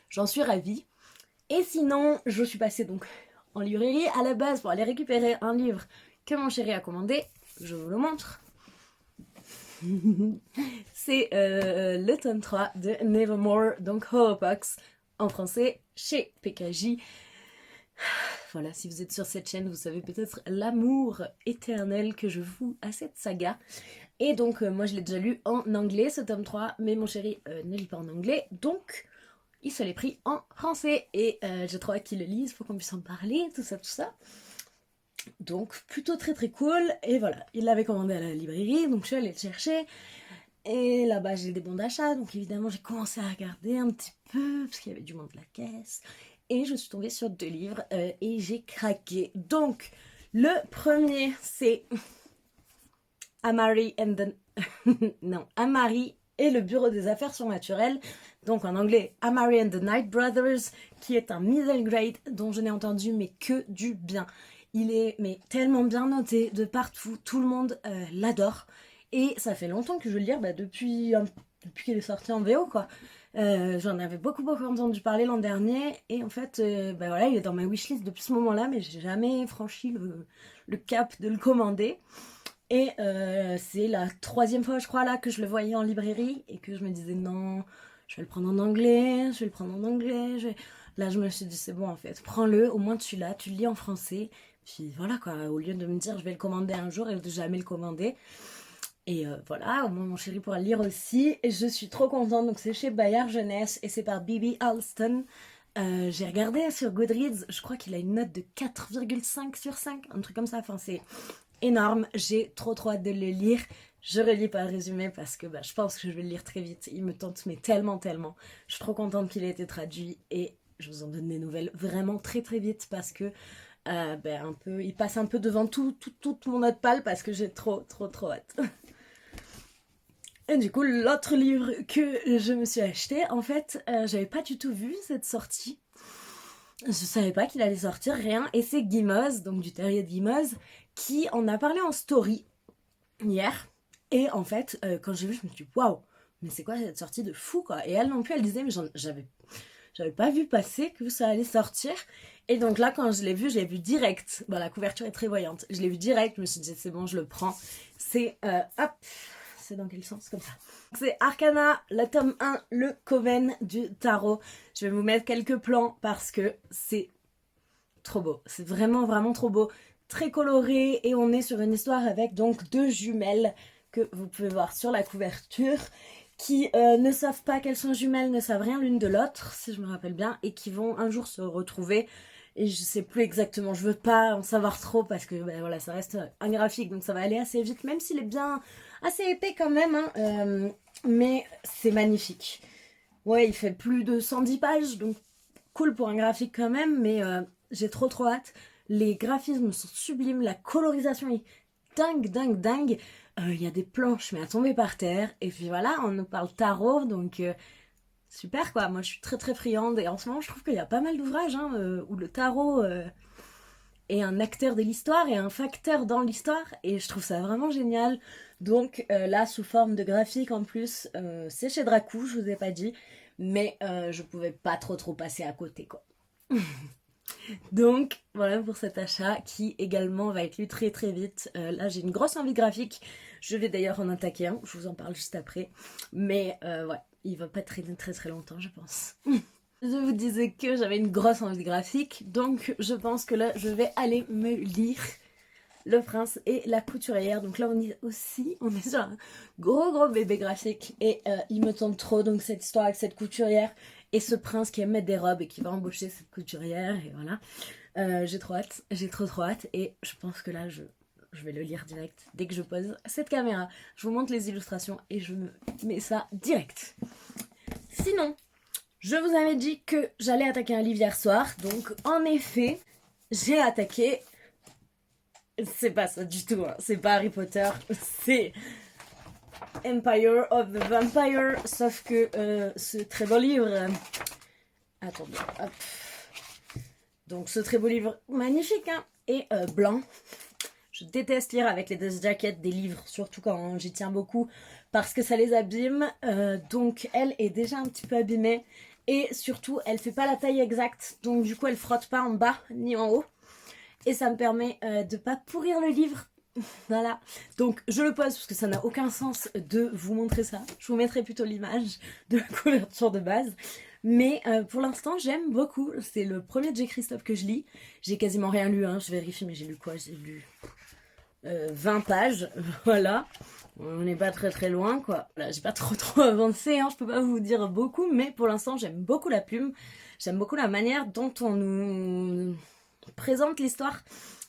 j'en suis ravie. Et sinon, je suis passée donc en librairie à la base pour aller récupérer un livre que mon chéri a commandé. Je vous le montre. C'est le tome 3 de Nevermore, donc Horrorpox, en français, chez PKJ. Voilà, si vous êtes sur cette chaîne, vous savez peut-être l'amour éternel que je voue à cette saga. Et donc, moi, je l'ai déjà lu en anglais, ce tome 3, mais mon chéri ne lit pas en anglais, donc il se l'est pris en français. Et j'ai trop hâte qu'il le lise, faut qu'on puisse en parler, tout ça, tout ça. Donc plutôt très très cool. Et voilà, il l'avait commandé à la librairie, donc je suis allée le chercher. Et là-bas j'ai des bons d'achat, donc évidemment j'ai commencé à regarder un petit peu, parce qu'il y avait du monde de la caisse. Et je suis tombée sur 2 livres et j'ai craqué. Donc le premier c'est Amari and the... non, Amari et le Bureau des Affaires Surnaturelles. Donc en anglais Amari and the Night Brothers, qui est un middle grade dont je n'ai entendu mais que du bien. Il est mais tellement bien noté de partout, tout le monde l'adore. Et ça fait longtemps que je veux le lire, depuis qu'il est sorti en VO quoi. J'en avais beaucoup entendu parler l'an dernier et en fait voilà, il est dans ma wishlist depuis ce moment-là, mais j'ai jamais franchi le cap de le commander. Et c'est la 3e fois je crois là que je le voyais en librairie et que je me disais non, je vais le prendre en anglais, Là je me suis dit c'est bon en fait, prends-le, au moins tu l'as, tu le lis en français. Puis voilà quoi, au lieu de me dire je vais le commander un jour et de jamais le commander. Et voilà, au moins mon chéri pourra le lire aussi. Et je suis trop contente. Donc c'est chez Bayard Jeunesse et c'est par Bibi Alston. J'ai regardé sur Goodreads, je crois qu'il a une note de 4,5 sur 5, un truc comme ça. Enfin c'est énorme. J'ai trop hâte de le lire. Je relis pas le résumé parce que je pense que je vais le lire très vite. Il me tente mais tellement. Je suis trop contente qu'il ait été traduit et je vous en donne des nouvelles vraiment très vite parce que il passe un peu devant toute mon autre palle parce que j'ai trop hâte. Et du coup, l'autre livre que je me suis acheté, en fait, j'avais pas du tout vu cette sortie. Je savais pas qu'il allait sortir, rien. Et c'est Gimmoz, donc du terrier de Gimmoz, qui en a parlé en story hier. Et en fait, quand j'ai vu, je me suis dit, waouh, mais c'est quoi cette sortie de fou quoi. Et elle non plus, elle disait, mais j'avais pas vu passer que ça allait sortir. Et donc là, quand je l'ai vu direct. Bon, la couverture est très voyante. Je l'ai vu direct, je me suis dit, c'est bon, je le prends. C'est, hop, c'est dans quel sens? Comme ça. C'est Arcana, le tome 1, le Coven du tarot. Je vais vous mettre quelques plans parce que c'est trop beau. C'est vraiment trop beau. Très coloré et on est sur une histoire avec donc 2 jumelles que vous pouvez voir sur la couverture qui ne savent pas qu'elles sont jumelles, ne savent rien l'une de l'autre, si je me rappelle bien, et qui vont un jour se retrouver. Et je sais plus exactement, je veux pas en savoir trop parce que voilà, ça reste un graphique, donc ça va aller assez vite, même s'il est bien assez épais quand même, hein, mais c'est magnifique. Ouais, il fait plus de 110 pages, donc cool pour un graphique quand même, mais j'ai trop hâte. Les graphismes sont sublimes, la colorisation est dingue. Il y a des planches mais à tomber par terre. Et puis voilà, on nous parle tarot, donc super quoi. Moi je suis très friande et en ce moment je trouve qu'il y a pas mal d'ouvrages où le tarot est un acteur de l'histoire et un facteur dans l'histoire. Et je trouve ça vraiment génial. Donc là sous forme de graphique en plus, c'est chez Dracou, je vous ai pas dit. Mais je pouvais pas trop passer à côté quoi. Donc voilà pour cet achat qui également va être lu très vite. Là j'ai une grosse envie graphique. Je vais d'ailleurs en attaquer un, je vous en parle juste après. Mais ouais, il va pas traîner très longtemps je pense. Je vous disais que j'avais une grosse envie graphique. Donc je pense que là je vais aller me lire Le Prince et la Couturière. Donc là on est sur un gros bébé graphique. Et il me tente trop donc cette histoire avec cette couturière. Et ce prince qui aime mettre des robes et qui va embaucher cette couturière, et voilà. J'ai trop hâte, et je pense que là, je vais le lire direct dès que je pose cette caméra. Je vous montre les illustrations et je me mets ça direct. Sinon, je vous avais dit que j'allais attaquer un livre hier soir, donc en effet, j'ai attaqué... C'est pas ça du tout, hein. C'est pas Harry Potter, c'est... Empire of the Vampire, sauf que ce très beau livre... Attendez, hop. Donc ce très beau livre magnifique, hein, et blanc. Je déteste lire avec les dust jackets des livres, surtout quand j'y tiens beaucoup, parce que ça les abîme. Donc elle est déjà un petit peu abîmée, et surtout elle fait pas la taille exacte, donc du coup elle frotte pas en bas ni en haut. Et ça me permet de pas pourrir le livre. Voilà, donc je le pose parce que ça n'a aucun sens de vous montrer ça. Je vous mettrai plutôt l'image de la couverture de base. Mais pour l'instant j'aime beaucoup. C'est le premier de J. Christophe que je lis. J'ai quasiment rien lu, hein. Je vérifie, mais j'ai lu quoi? J'ai lu 20 pages, voilà. On n'est pas très très loin, quoi. Là, j'ai pas trop avancé, hein, je peux pas vous dire beaucoup, mais pour l'instant, j'aime beaucoup la plume. J'aime beaucoup la manière dont on nous présente l'histoire.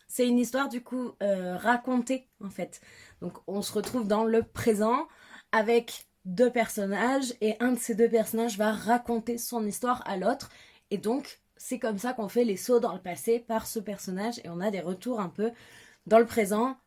C'est une histoire, du coup, racontée, en fait. Donc, on se retrouve dans le présent avec deux personnages, et un de ces deux personnages va raconter son histoire à l'autre. Et donc, c'est comme ça qu'on fait les sauts dans le passé par ce personnage, et on a des retours un peu dans le présent,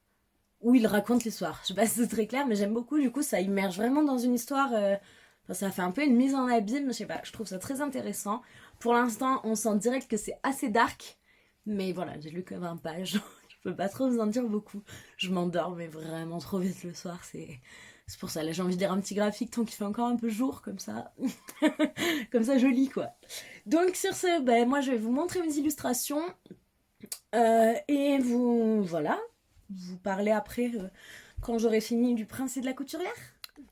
où il raconte l'histoire. Je sais pas si c'est très clair, mais j'aime beaucoup, du coup, ça immerge vraiment dans une histoire. Enfin, ça fait un peu une mise en abîme, je sais pas, je trouve ça très intéressant. Pour l'instant, on sent direct que c'est assez dark, mais voilà, j'ai lu que 20 pages, je peux pas trop vous en dire beaucoup. Je m'endors, mais vraiment trop vite le soir, c'est pour ça. Là, j'ai envie de lire un petit graphique tant qu'il fait encore un peu jour, comme ça. Comme ça, je lis, quoi. Donc, sur ce, ben, moi, je vais vous montrer mes illustrations. Et vous, voilà, vous parler après quand j'aurai fini du Prince et de la Couturière.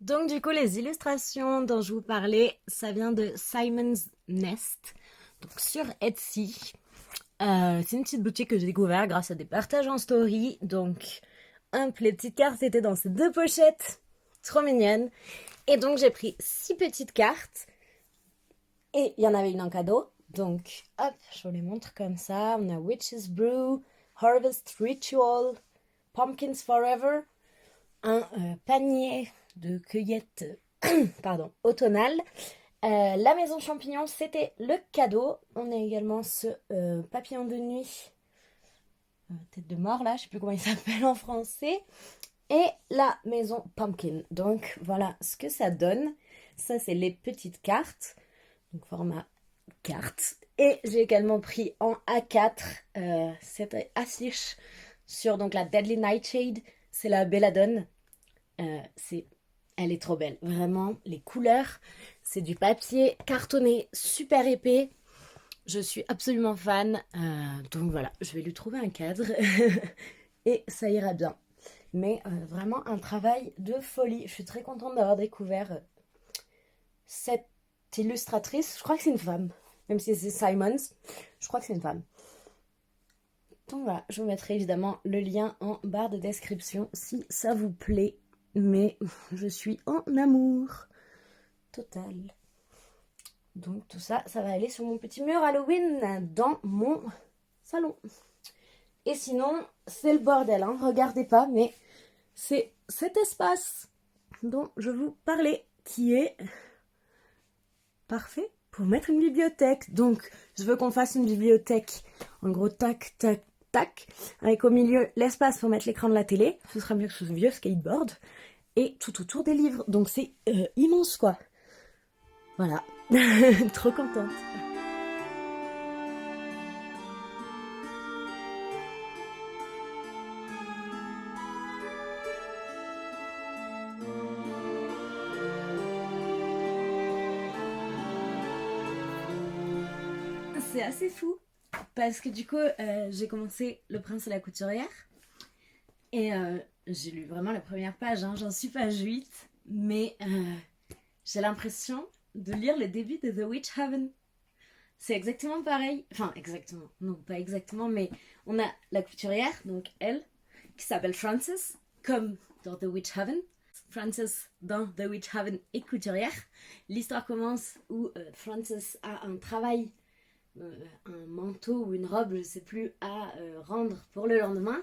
Donc du coup les illustrations dont je vous parlais, ça vient de Simon's Nest, donc sur Etsy. C'est une petite boutique que j'ai découvert grâce à des partages en story. Donc les petites cartes étaient dans ces deux pochettes, trop mignonnes. Et donc j'ai pris 6 petites cartes et il y en avait une en cadeau. Donc hop, je vous les montre comme ça. On a Witch's Brew, Harvest Ritual, Pumpkins Forever, un panier de cueillettes pardon, automnales. La maison champignon, c'était le cadeau. On a également ce papillon de nuit, tête de mort là, je sais plus comment il s'appelle en français. Et la maison pumpkin. Donc voilà ce que ça donne. Ça c'est les petites cartes, donc format carte. Et j'ai également pris en A4 cette affiche sur donc la Deadly Nightshade. C'est la Belladone. Elle est trop belle, vraiment. Les couleurs, c'est du papier cartonné super épais. Je suis absolument fan. Donc voilà, je vais lui trouver un cadre et ça ira bien. Mais vraiment un travail de folie. Je suis très contente d'avoir découvert cette illustratrice. Je crois que c'est une femme, même si c'est Simons. Je crois que c'est une femme. Donc voilà, je vous mettrai évidemment le lien en barre de description si ça vous plaît. Mais je suis en amour total. Donc tout ça, ça va aller sur mon petit mur Halloween dans mon salon. Et sinon, c'est le bordel, hein. Regardez pas, mais c'est cet espace dont je vous parlais qui est parfait pour mettre une bibliothèque. Donc, je veux qu'on fasse une bibliothèque en gros tac, tac, tac, avec au milieu l'espace pour mettre l'écran de la télé. Ce sera mieux que ce vieux skateboard. Et tout autour des livres. Donc c'est immense, quoi. Voilà. Trop contente. C'est assez fou. Parce que du coup, j'ai commencé Le Prince et la Couturière. Et j'ai lu vraiment la première page, hein. J'en suis page 8. Mais j'ai l'impression de lire le début de The Witch Haven. C'est exactement pareil. Enfin, exactement. Non, pas exactement, mais on a la couturière, donc elle, qui s'appelle Frances, comme dans The Witch Haven. Frances dans The Witch Haven est couturière. L'histoire commence où Frances a un travail, un manteau ou une robe, je sais plus, à rendre pour le lendemain.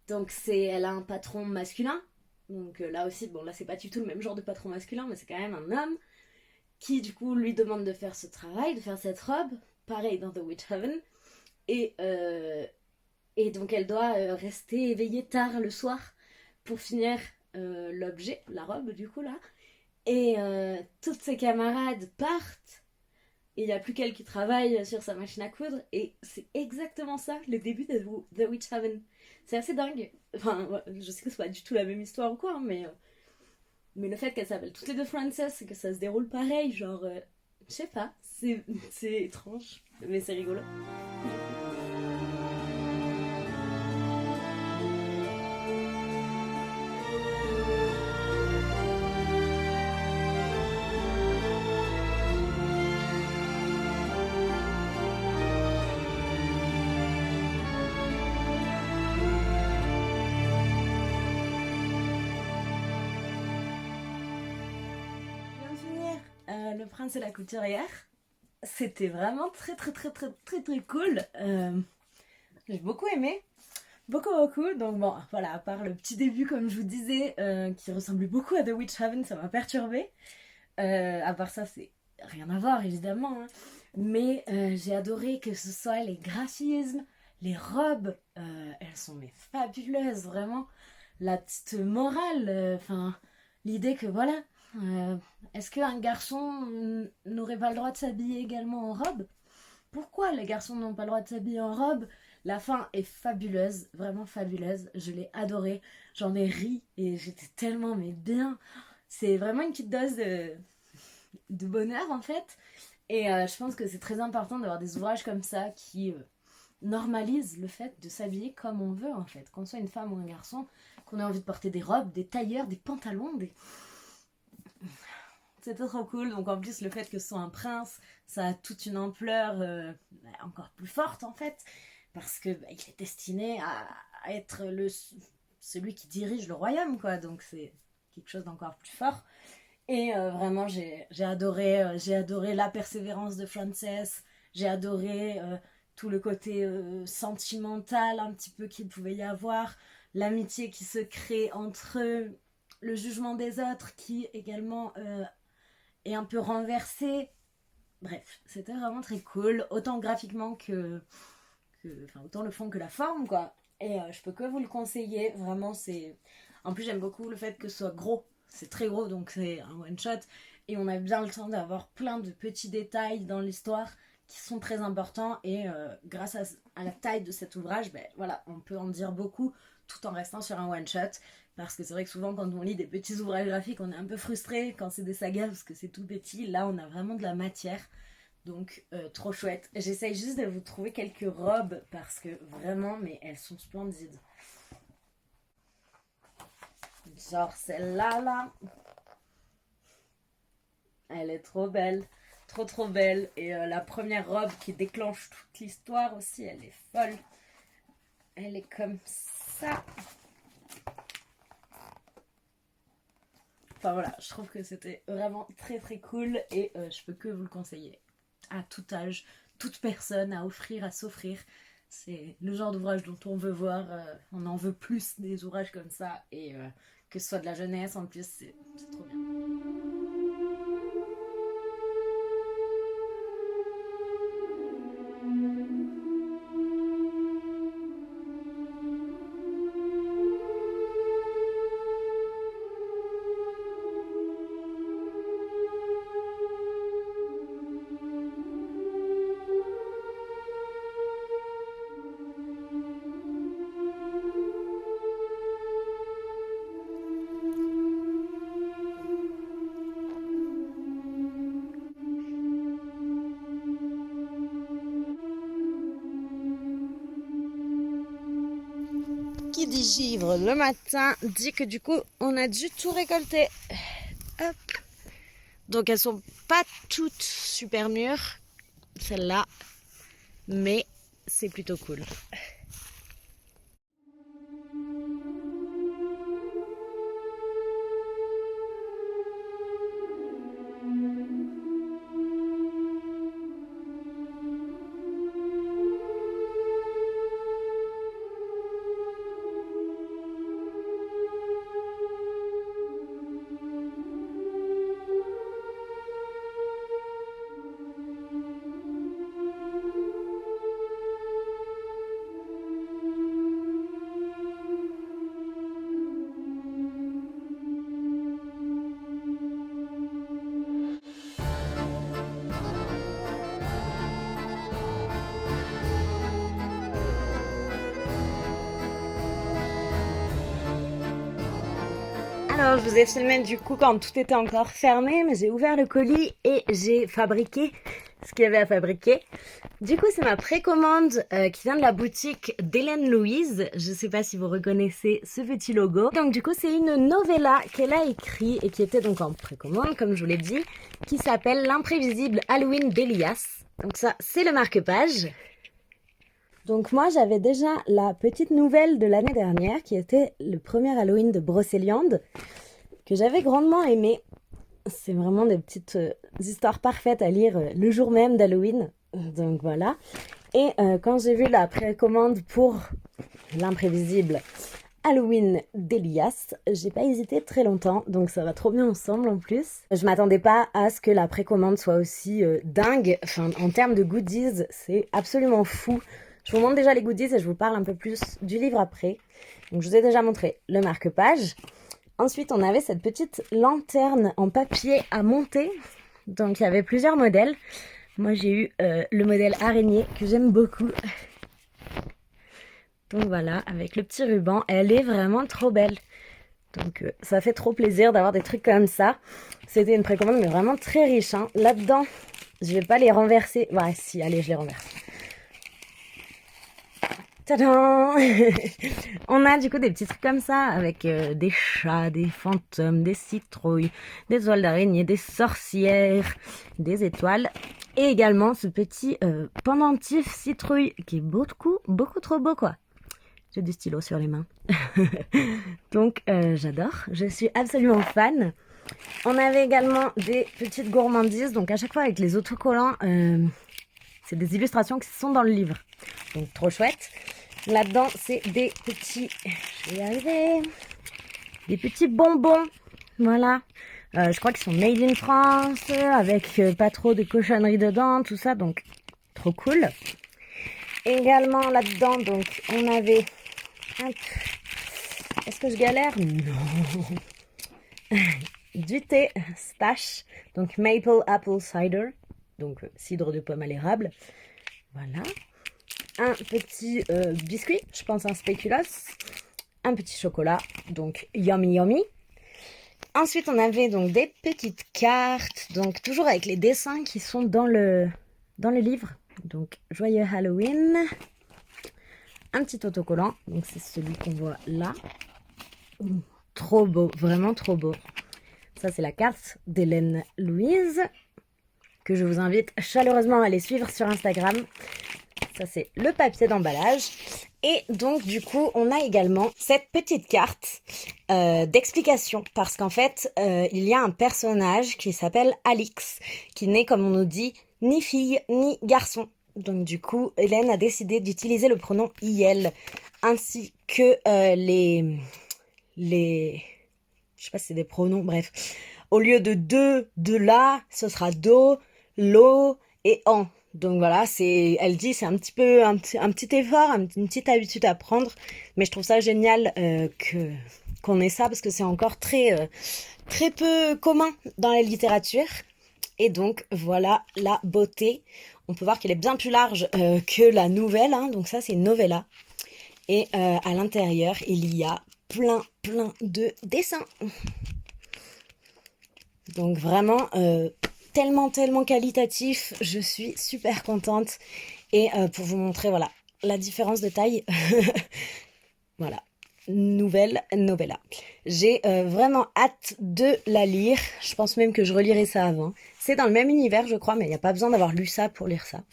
Donc elle a un patron masculin. Donc là aussi, bon là c'est pas du tout le même genre de patron masculin, mais c'est quand même un homme qui du coup lui demande de faire ce travail, de faire cette robe, pareil dans The Witch Haven. Et donc elle doit rester éveillée tard le soir pour finir l'objet, la robe du coup là. Et toutes ses camarades partent. Et il n'y a plus qu'elle qui travaille sur sa machine à coudre. Et c'est exactement ça, le début de The Witch Haven. C'est assez dingue. Enfin, je sais que c'est pas du tout la même histoire ou quoi, mais le fait qu'elles s'appellent toutes les deux Frances et que ça se déroule pareil, genre, je sais pas, c'est étrange, mais c'est rigolo. Le Prince et la couturière. C'était vraiment très cool. J'ai beaucoup aimé. Beaucoup. Donc bon, voilà, à part le petit début, comme je vous disais, qui ressemblait beaucoup à The Witch Haven, ça m'a perturbée. À part ça, c'est rien à voir, évidemment. Hein. Mais j'ai adoré que ce soit les graphismes, les robes. Elles sont mais fabuleuses, vraiment. La petite morale, enfin, l'idée que voilà, est-ce qu'un garçon n'aurait pas le droit de s'habiller également en robe? Pourquoi les garçons n'ont pas le droit de s'habiller en robe? La fin est fabuleuse, vraiment fabuleuse. Je l'ai adorée, j'en ai ri et j'étais tellement mais bien. C'est vraiment une petite dose de bonheur en fait. Et je pense que c'est très important d'avoir des ouvrages comme ça qui normalisent le fait de s'habiller comme on veut en fait. Qu'on soit une femme ou un garçon, qu'on ait envie de porter des robes, des tailleurs, des pantalons, des... C'était trop cool. Donc en plus le fait que ce soit un prince, ça a toute une ampleur encore plus forte en fait. Parce que il est destiné à être celui qui dirige le royaume quoi. Donc c'est quelque chose d'encore plus fort. Et vraiment j'ai adoré la persévérance de Frances. J'ai adoré tout le côté sentimental un petit peu qu'il pouvait y avoir. L'amitié qui se crée entre eux. Le jugement des autres qui également est un peu renversé. Bref, c'était vraiment très cool. Autant graphiquement enfin, autant le fond que la forme, quoi. Et je peux que vous le conseiller. Vraiment, c'est... En plus, j'aime beaucoup le fait que ce soit gros. C'est très gros, donc c'est un one-shot. Et on a bien le temps d'avoir plein de petits détails dans l'histoire qui sont très importants. Et grâce à la taille de cet ouvrage, ben, voilà, on peut en dire beaucoup tout en restant sur un one-shot. Parce que c'est vrai que souvent, quand on lit des petits ouvrages graphiques, on est un peu frustré quand c'est des sagas parce que c'est tout petit. Là, on a vraiment de la matière. Donc, trop chouette. J'essaye juste de vous trouver quelques robes parce que vraiment, mais elles sont splendides. Genre celle-là, là. Elle est trop belle. Trop belle. Et la première robe qui déclenche toute l'histoire aussi, elle est folle. Elle est comme ça. Enfin voilà, je trouve que c'était vraiment très cool et je peux que vous le conseiller. À tout âge, toute personne, à offrir, à s'offrir. C'est le genre d'ouvrage dont on veut voir. On en veut plus des ouvrages comme ça. Et que ce soit de la jeunesse en plus, c'est trop bien. Qui dit givre le matin dit que du coup on a dû tout récolter. Hop. Donc elles sont pas toutes super mûres, celles-là, mais c'est plutôt cool. Alors, je vous ai filmé du coup quand tout était encore fermé, mais j'ai ouvert le colis et j'ai fabriqué ce qu'il y avait à fabriquer. Du coup, c'est ma précommande qui vient de la boutique d'Hélène Louise. Je sais pas si vous reconnaissez ce petit logo. Donc du coup, c'est une novella qu'elle a écrite et qui était donc en précommande, comme je vous l'ai dit, qui s'appelle L'imprévisible Halloween d'Elias. Donc ça, c'est le marque-page. Donc moi, j'avais déjà la petite nouvelle de l'année dernière qui était le premier Halloween de Brocéliande que j'avais grandement aimé. c'est vraiment des petites histoires parfaites à lire le jour même d'Halloween. Donc voilà. Et quand j'ai vu la précommande pour l'imprévisible Halloween d'Elias, j'ai pas hésité très longtemps, donc ça va trop bien ensemble en plus. Je m'attendais pas à ce que la précommande soit aussi dingue. Enfin, en termes de goodies, c'est absolument fou. Je vous montre déjà les goodies et je vous parle un peu plus du livre après. Donc je vous ai déjà montré le marque-page. Ensuite, on avait cette petite lanterne en papier à monter. Donc il y avait plusieurs modèles. Moi j'ai eu le modèle araignée que j'aime beaucoup. Donc voilà, avec le petit ruban, elle est vraiment trop belle. Donc ça fait trop plaisir d'avoir des trucs comme ça. C'était une précommande mais vraiment très riche. Hein. Là-dedans, je vais pas les renverser. Ouais, si, allez, je les renverse. Tadam. On a du coup des petits trucs comme ça avec des chats, des fantômes, des citrouilles, des oiles d'araignée, des sorcières, des étoiles. Et également ce petit pendentif citrouille qui est beaucoup trop beau quoi. J'ai du stylo sur les mains. Donc j'adore, je suis absolument fan. On avait également des petites gourmandises, donc à chaque fois avec les autocollants, c'est des illustrations qui sont dans le livre. Donc trop chouette. Là-dedans, c'est des petits, je vais y arriver, des petits bonbons, voilà. Je crois qu'ils sont made in France, avec pas trop de cochonneries dedans, tout ça, donc trop cool. Également là-dedans, donc on avait est-ce que je galère? Non. Du thé stash, donc maple apple cider, donc cidre de pomme à l'érable. Voilà. Un petit biscuit, je pense un spéculoos. Un petit chocolat, donc yummy yummy. Ensuite, on avait donc des petites cartes, donc toujours avec les dessins qui sont dans le livre. Donc, joyeux Halloween. Un petit autocollant, donc c'est celui qu'on voit là. Trop beau, vraiment trop beau. Ça, c'est la carte d'Hélène Louise, que je vous invite chaleureusement à aller suivre sur Instagram. Ça, c'est le papier d'emballage. Et donc, du coup, on a également cette petite carte d'explication. Parce qu'en fait, il y a un personnage qui s'appelle Alix, qui n'est, comme on nous dit, ni fille ni garçon. Donc, du coup, Hélène a décidé d'utiliser le pronom IL, ainsi que les... Je sais pas si c'est des pronoms, bref. Au lieu de la, ce sera do, lo et en. Donc voilà, elle dit c'est un petit peu un petit effort, une petite habitude à prendre, mais je trouve ça génial qu'on ait ça parce que c'est encore très peu commun dans la littérature. Et donc voilà la beauté. On peut voir qu'elle est bien plus large que la nouvelle, hein, donc ça c'est une novella. Et à l'intérieur il y a plein de dessins. Donc vraiment tellement qualitatif, je suis super contente. Et pour vous montrer voilà la différence de taille, voilà, nouvelle novella. J'ai vraiment hâte de la lire, je pense même que je relirai ça avant. C'est dans le même univers je crois, mais il n'y a pas besoin d'avoir lu ça pour lire ça.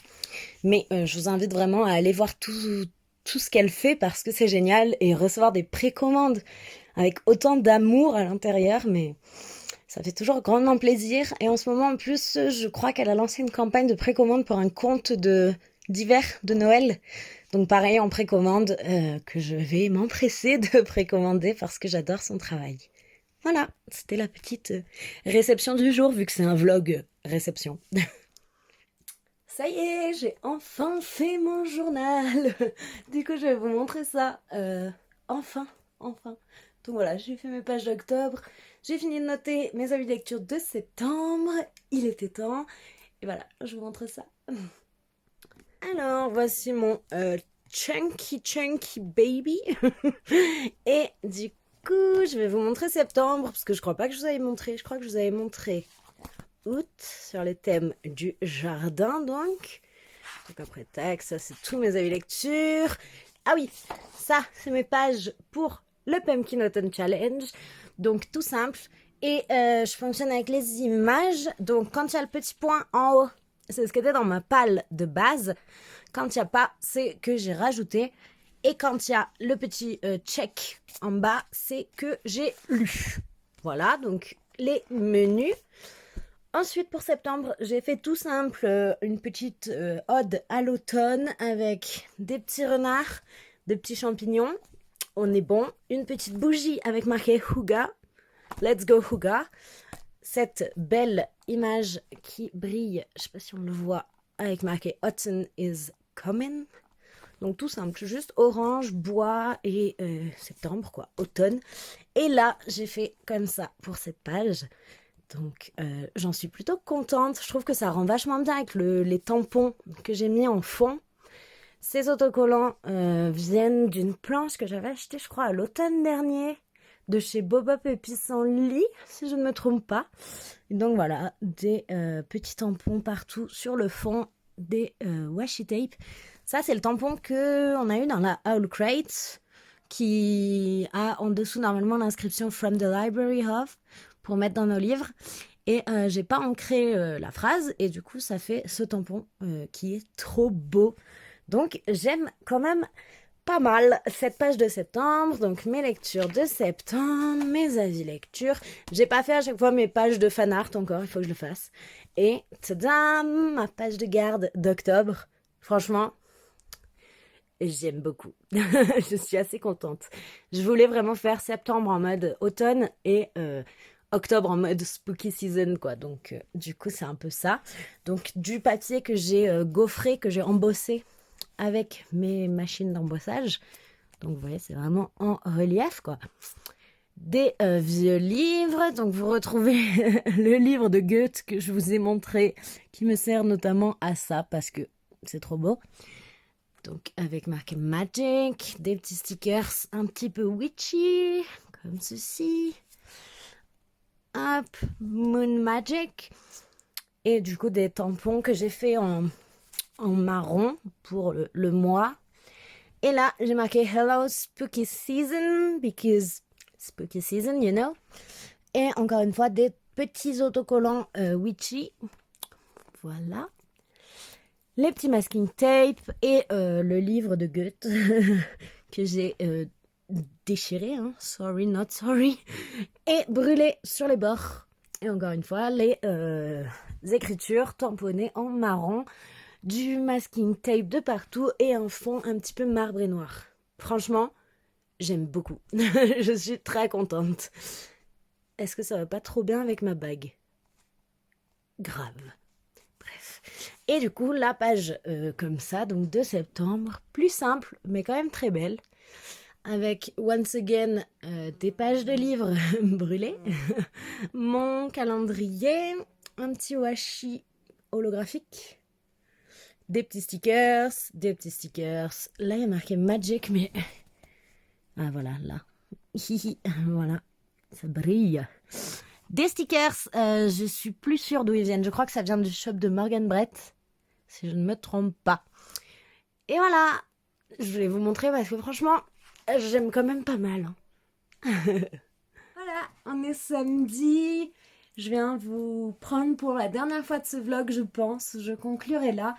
Mais je vous invite vraiment à aller voir tout ce qu'elle fait parce que c'est génial et recevoir des précommandes avec autant d'amour à l'intérieur, mais... ça fait toujours grandement plaisir. Et en ce moment, en plus, je crois qu'elle a lancé une campagne de précommande pour un conte d'hiver de Noël. Donc pareil, en précommande, que je vais m'empresser de précommander parce que j'adore son travail. Voilà, c'était la petite réception du jour, vu que c'est un vlog réception. Ça y est, j'ai enfin fait mon journal. Du coup, je vais vous montrer ça. Enfin. Donc voilà, j'ai fait mes pages d'octobre. J'ai fini de noter mes avis de lecture de septembre. Il était temps. Et voilà, je vous montre ça. Alors, voici mon chunky baby. Et du coup, je vais vous montrer septembre. Parce que je crois pas que je vous avais montré. Je crois que je vous avais montré août sur le thème du jardin donc. Donc après, tac, ça c'est tous mes avis de lecture. Ah oui, ça c'est mes pages pour le Pumpkin Autumn Challenge. Donc tout simple. Et je fonctionne avec les images. Donc quand il y a le petit point en haut, c'est ce qui était dans ma palle de base. Quand il n'y a pas, c'est que j'ai rajouté. Et quand il y a le petit check en bas, c'est que j'ai lu. Voilà, donc les menus. Ensuite, pour septembre, j'ai fait tout simple, une petite ode à l'automne avec des petits renards, des petits champignons. On est bon. Une petite bougie avec marqué Hygge. Let's go Hygge. Cette belle image qui brille, je sais pas si on le voit, avec marqué Autumn is coming. Donc tout simple, juste orange, bois et septembre, quoi, automne. Et là, j'ai fait comme ça pour cette page. Donc j'en suis plutôt contente. Je trouve que ça rend vachement bien avec les tampons que j'ai mis en fond. Ces autocollants viennent d'une planche que j'avais achetée, je crois, à l'automne dernier, de chez Bobop et Pissenlit, si je ne me trompe pas. Et donc voilà, des petits tampons partout sur le fond, des washi tape. Ça, c'est le tampon qu'on a eu dans la Owl Crate, qui a en dessous normalement l'inscription From the Library of, pour mettre dans nos livres. Et j'ai pas ancré la phrase, et du coup, ça fait ce tampon qui est trop beau. Donc, j'aime quand même pas mal cette page de septembre. Donc, mes lectures de septembre, mes avis lecture. J'ai pas fait à chaque fois mes pages de fan art encore, il faut que je le fasse. Et tadam, ma page de garde d'octobre. Franchement, j'aime beaucoup. Je suis assez contente. Je voulais vraiment faire septembre en mode automne et octobre en mode spooky season, quoi. Donc, du coup, c'est un peu ça. Donc, du papier que j'ai gaufré, que j'ai embossé avec mes machines d'embossage. Donc, vous voyez, c'est vraiment en relief, quoi. Des vieux livres. Donc, vous retrouvez le livre de Goethe que je vous ai montré, qui me sert notamment à ça, parce que c'est trop beau. Donc, avec marqué Magic, des petits stickers un petit peu witchy, comme ceci. Hop, Moon Magic. Et du coup, des tampons que j'ai fait en marron pour le mois. Et là, j'ai marqué Hello Spooky Season, because Spooky Season, you know. Et encore une fois, des petits autocollants witchy. Voilà. Les petits masking tape et le livre de Goethe que j'ai déchiré, hein, sorry not sorry, et brûlé sur les bords. Et encore une fois, les écritures tamponnées en marron, du masking tape de partout et un fond un petit peu marbre et noir. Franchement, j'aime beaucoup. Je suis très contente. Est-ce que ça va pas trop bien avec ma bague? Grave. Bref. Et du coup, la page comme ça, donc de septembre, plus simple, mais quand même très belle, avec once again des pages de livres brûlées, mon calendrier, un petit washi holographique, des petits stickers, des petits stickers. Là, il y a marqué Magic, mais ah voilà, là, voilà, ça brille. Des stickers, je suis plus sûre d'où ils viennent. Je crois que ça vient du shop de Morgan Brett, si je ne me trompe pas. Et voilà, je vais vous montrer parce que franchement, j'aime quand même pas mal. Voilà, on est samedi. Je viens vous prendre pour la dernière fois de ce vlog, je pense. Je conclurai là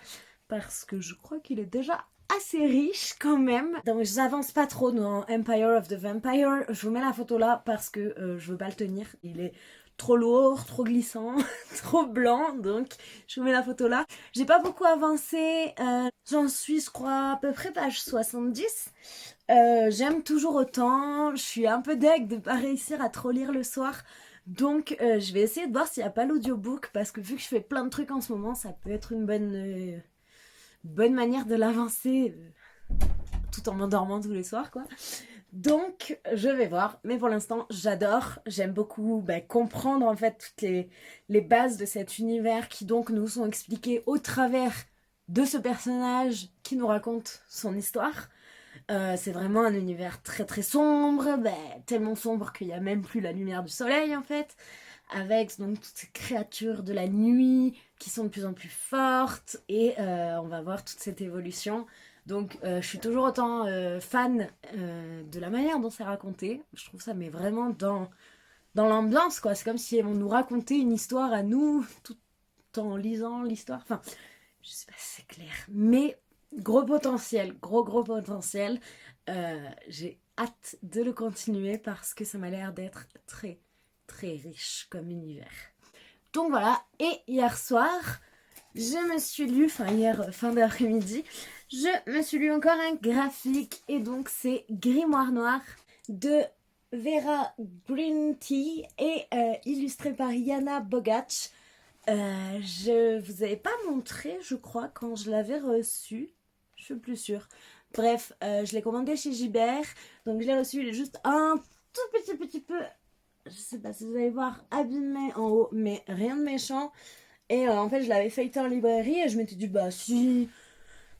parce que je crois qu'il est déjà assez riche quand même. Donc j'avance pas trop dans Empire of the Vampire. Je vous mets la photo là parce que je veux pas le tenir. Il est trop lourd, trop glissant, trop blanc, donc je vous mets la photo là. J'ai pas beaucoup avancé, j'en suis je crois à peu près page 70. J'aime toujours autant, je suis un peu deg de pas réussir à trop lire le soir. Donc je vais essayer de voir s'il n'y a pas l'audiobook parce que vu que je fais plein de trucs en ce moment, ça peut être une bonne manière de l'avancer tout en m'endormant tous les soirs, quoi. Donc, je vais voir. Mais pour l'instant, j'adore. J'aime beaucoup comprendre en fait toutes les bases de cet univers qui donc nous sont expliquées au travers de ce personnage qui nous raconte son histoire. C'est vraiment un univers très très sombre, tellement sombre qu'il n'y a même plus la lumière du soleil en fait. Avec donc toutes ces créatures de la nuit qui sont de plus en plus fortes. Et on va voir toute cette évolution. Donc je suis toujours autant fan de la manière dont c'est raconté. Je trouve ça met vraiment dans l'ambiance, quoi. C'est comme si on nous racontait une histoire à nous tout en lisant l'histoire. Enfin, je sais pas si c'est clair. Mais gros potentiel, gros potentiel. J'ai hâte de le continuer parce que ça m'a l'air d'être très très riche comme univers. Donc voilà, et hier soir, je me suis lu, enfin hier fin d'après-midi, je me suis lu encore un graphique, et donc c'est Grimoire Noir de Vera Greentea et illustré par Yana Bogacz. Je vous avais pas montré, je crois, quand je l'avais reçu. Je suis plus sûre. Bref, je l'ai commandé chez Gibert. Donc je l'ai reçu, il est juste un tout petit peu, je sais pas si vous allez voir, abîmé en haut, mais rien de méchant. Et en fait, je l'avais feuilleté en librairie et je m'étais dit, bah si,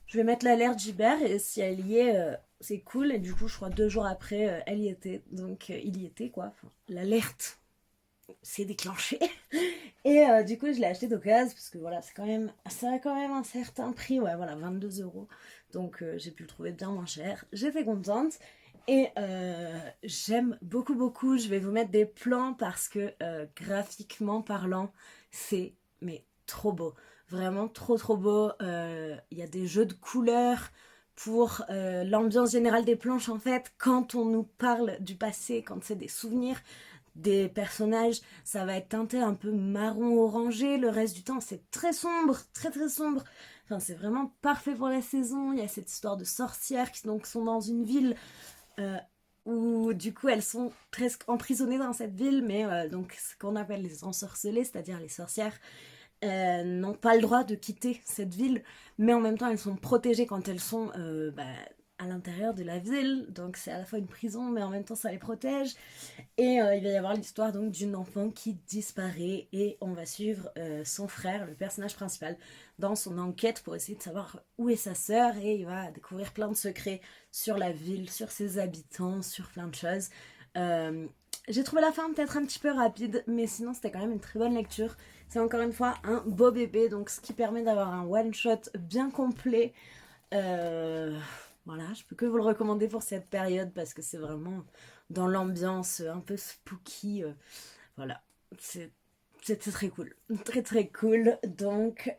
je vais mettre l'alerte Gibert et si elle y est, c'est cool. Et du coup, je crois 2 jours après, elle y était. Donc il y était quoi. Enfin, l'alerte s'est déclenchée. Et du coup, je l'ai acheté d'occasion parce que voilà, ça a quand même un certain prix. Ouais, voilà, 22 €. Donc j'ai pu le trouver bien moins cher. J'étais contente. Et j'aime beaucoup. Je vais vous mettre des plans parce que graphiquement parlant, c'est mais trop beau. Vraiment trop beau. Il y a des jeux de couleurs pour l'ambiance générale des planches en fait. Quand on nous parle du passé, quand c'est des souvenirs des personnages, ça va être teinté un peu marron orangé. Le reste du temps, c'est très sombre, très sombre. Enfin, c'est vraiment parfait pour la saison. Il y a cette histoire de sorcières qui donc sont dans une ville euh, où du coup elles sont presque emprisonnées dans cette ville, mais donc ce qu'on appelle les ensorcelées, c'est-à-dire les sorcières, n'ont pas le droit de quitter cette ville, mais en même temps elles sont protégées quand elles sont à l'intérieur de la ville, donc c'est à la fois une prison mais en même temps ça les protège. Et il va y avoir l'histoire donc d'une enfant qui disparaît et on va suivre son frère, le personnage principal, dans son enquête pour essayer de savoir où est sa sœur, et il va découvrir plein de secrets sur la ville, sur ses habitants, sur plein de choses. J'ai trouvé la fin peut-être un petit peu rapide, mais sinon c'était quand même une très bonne lecture. C'est encore une fois un beau bébé, donc ce qui permet d'avoir un one-shot bien complet. Voilà, je peux que vous le recommander pour cette période parce que c'est vraiment dans l'ambiance un peu spooky. Voilà, c'était très cool. Très cool. Donc,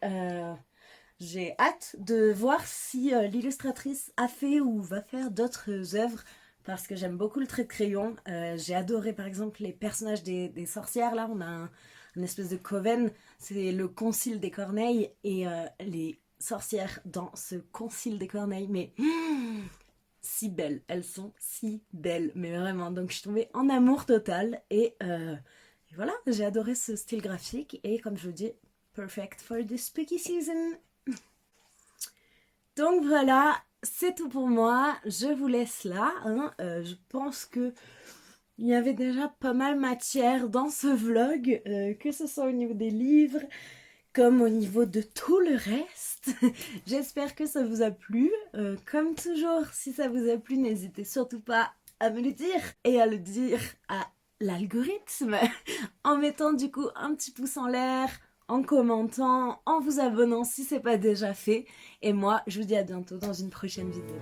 j'ai hâte de voir si l'illustratrice a fait ou va faire d'autres œuvres parce que j'aime beaucoup le trait de crayon. J'ai adoré par exemple les personnages des sorcières. Là, on a une espèce de coven, c'est le concile des corneilles et les sorcières dans ce concile des corneilles, mais si belles, elles sont si belles, mais vraiment, donc je suis tombée en amour total et voilà, j'ai adoré ce style graphique et comme je vous dis, perfect for the spooky season. Donc voilà, c'est tout pour moi, je vous laisse là, hein. Je pense que il y avait déjà pas mal matière dans ce vlog, que ce soit au niveau des livres, comme au niveau de tout le reste. J'espère que ça vous a plu. Comme toujours, si ça vous a plu, n'hésitez surtout pas à me le dire et à le dire à l'algorithme en mettant du coup un petit pouce en l'air, en commentant, en vous abonnant si c'est pas déjà fait. Et moi, je vous dis à bientôt dans une prochaine vidéo.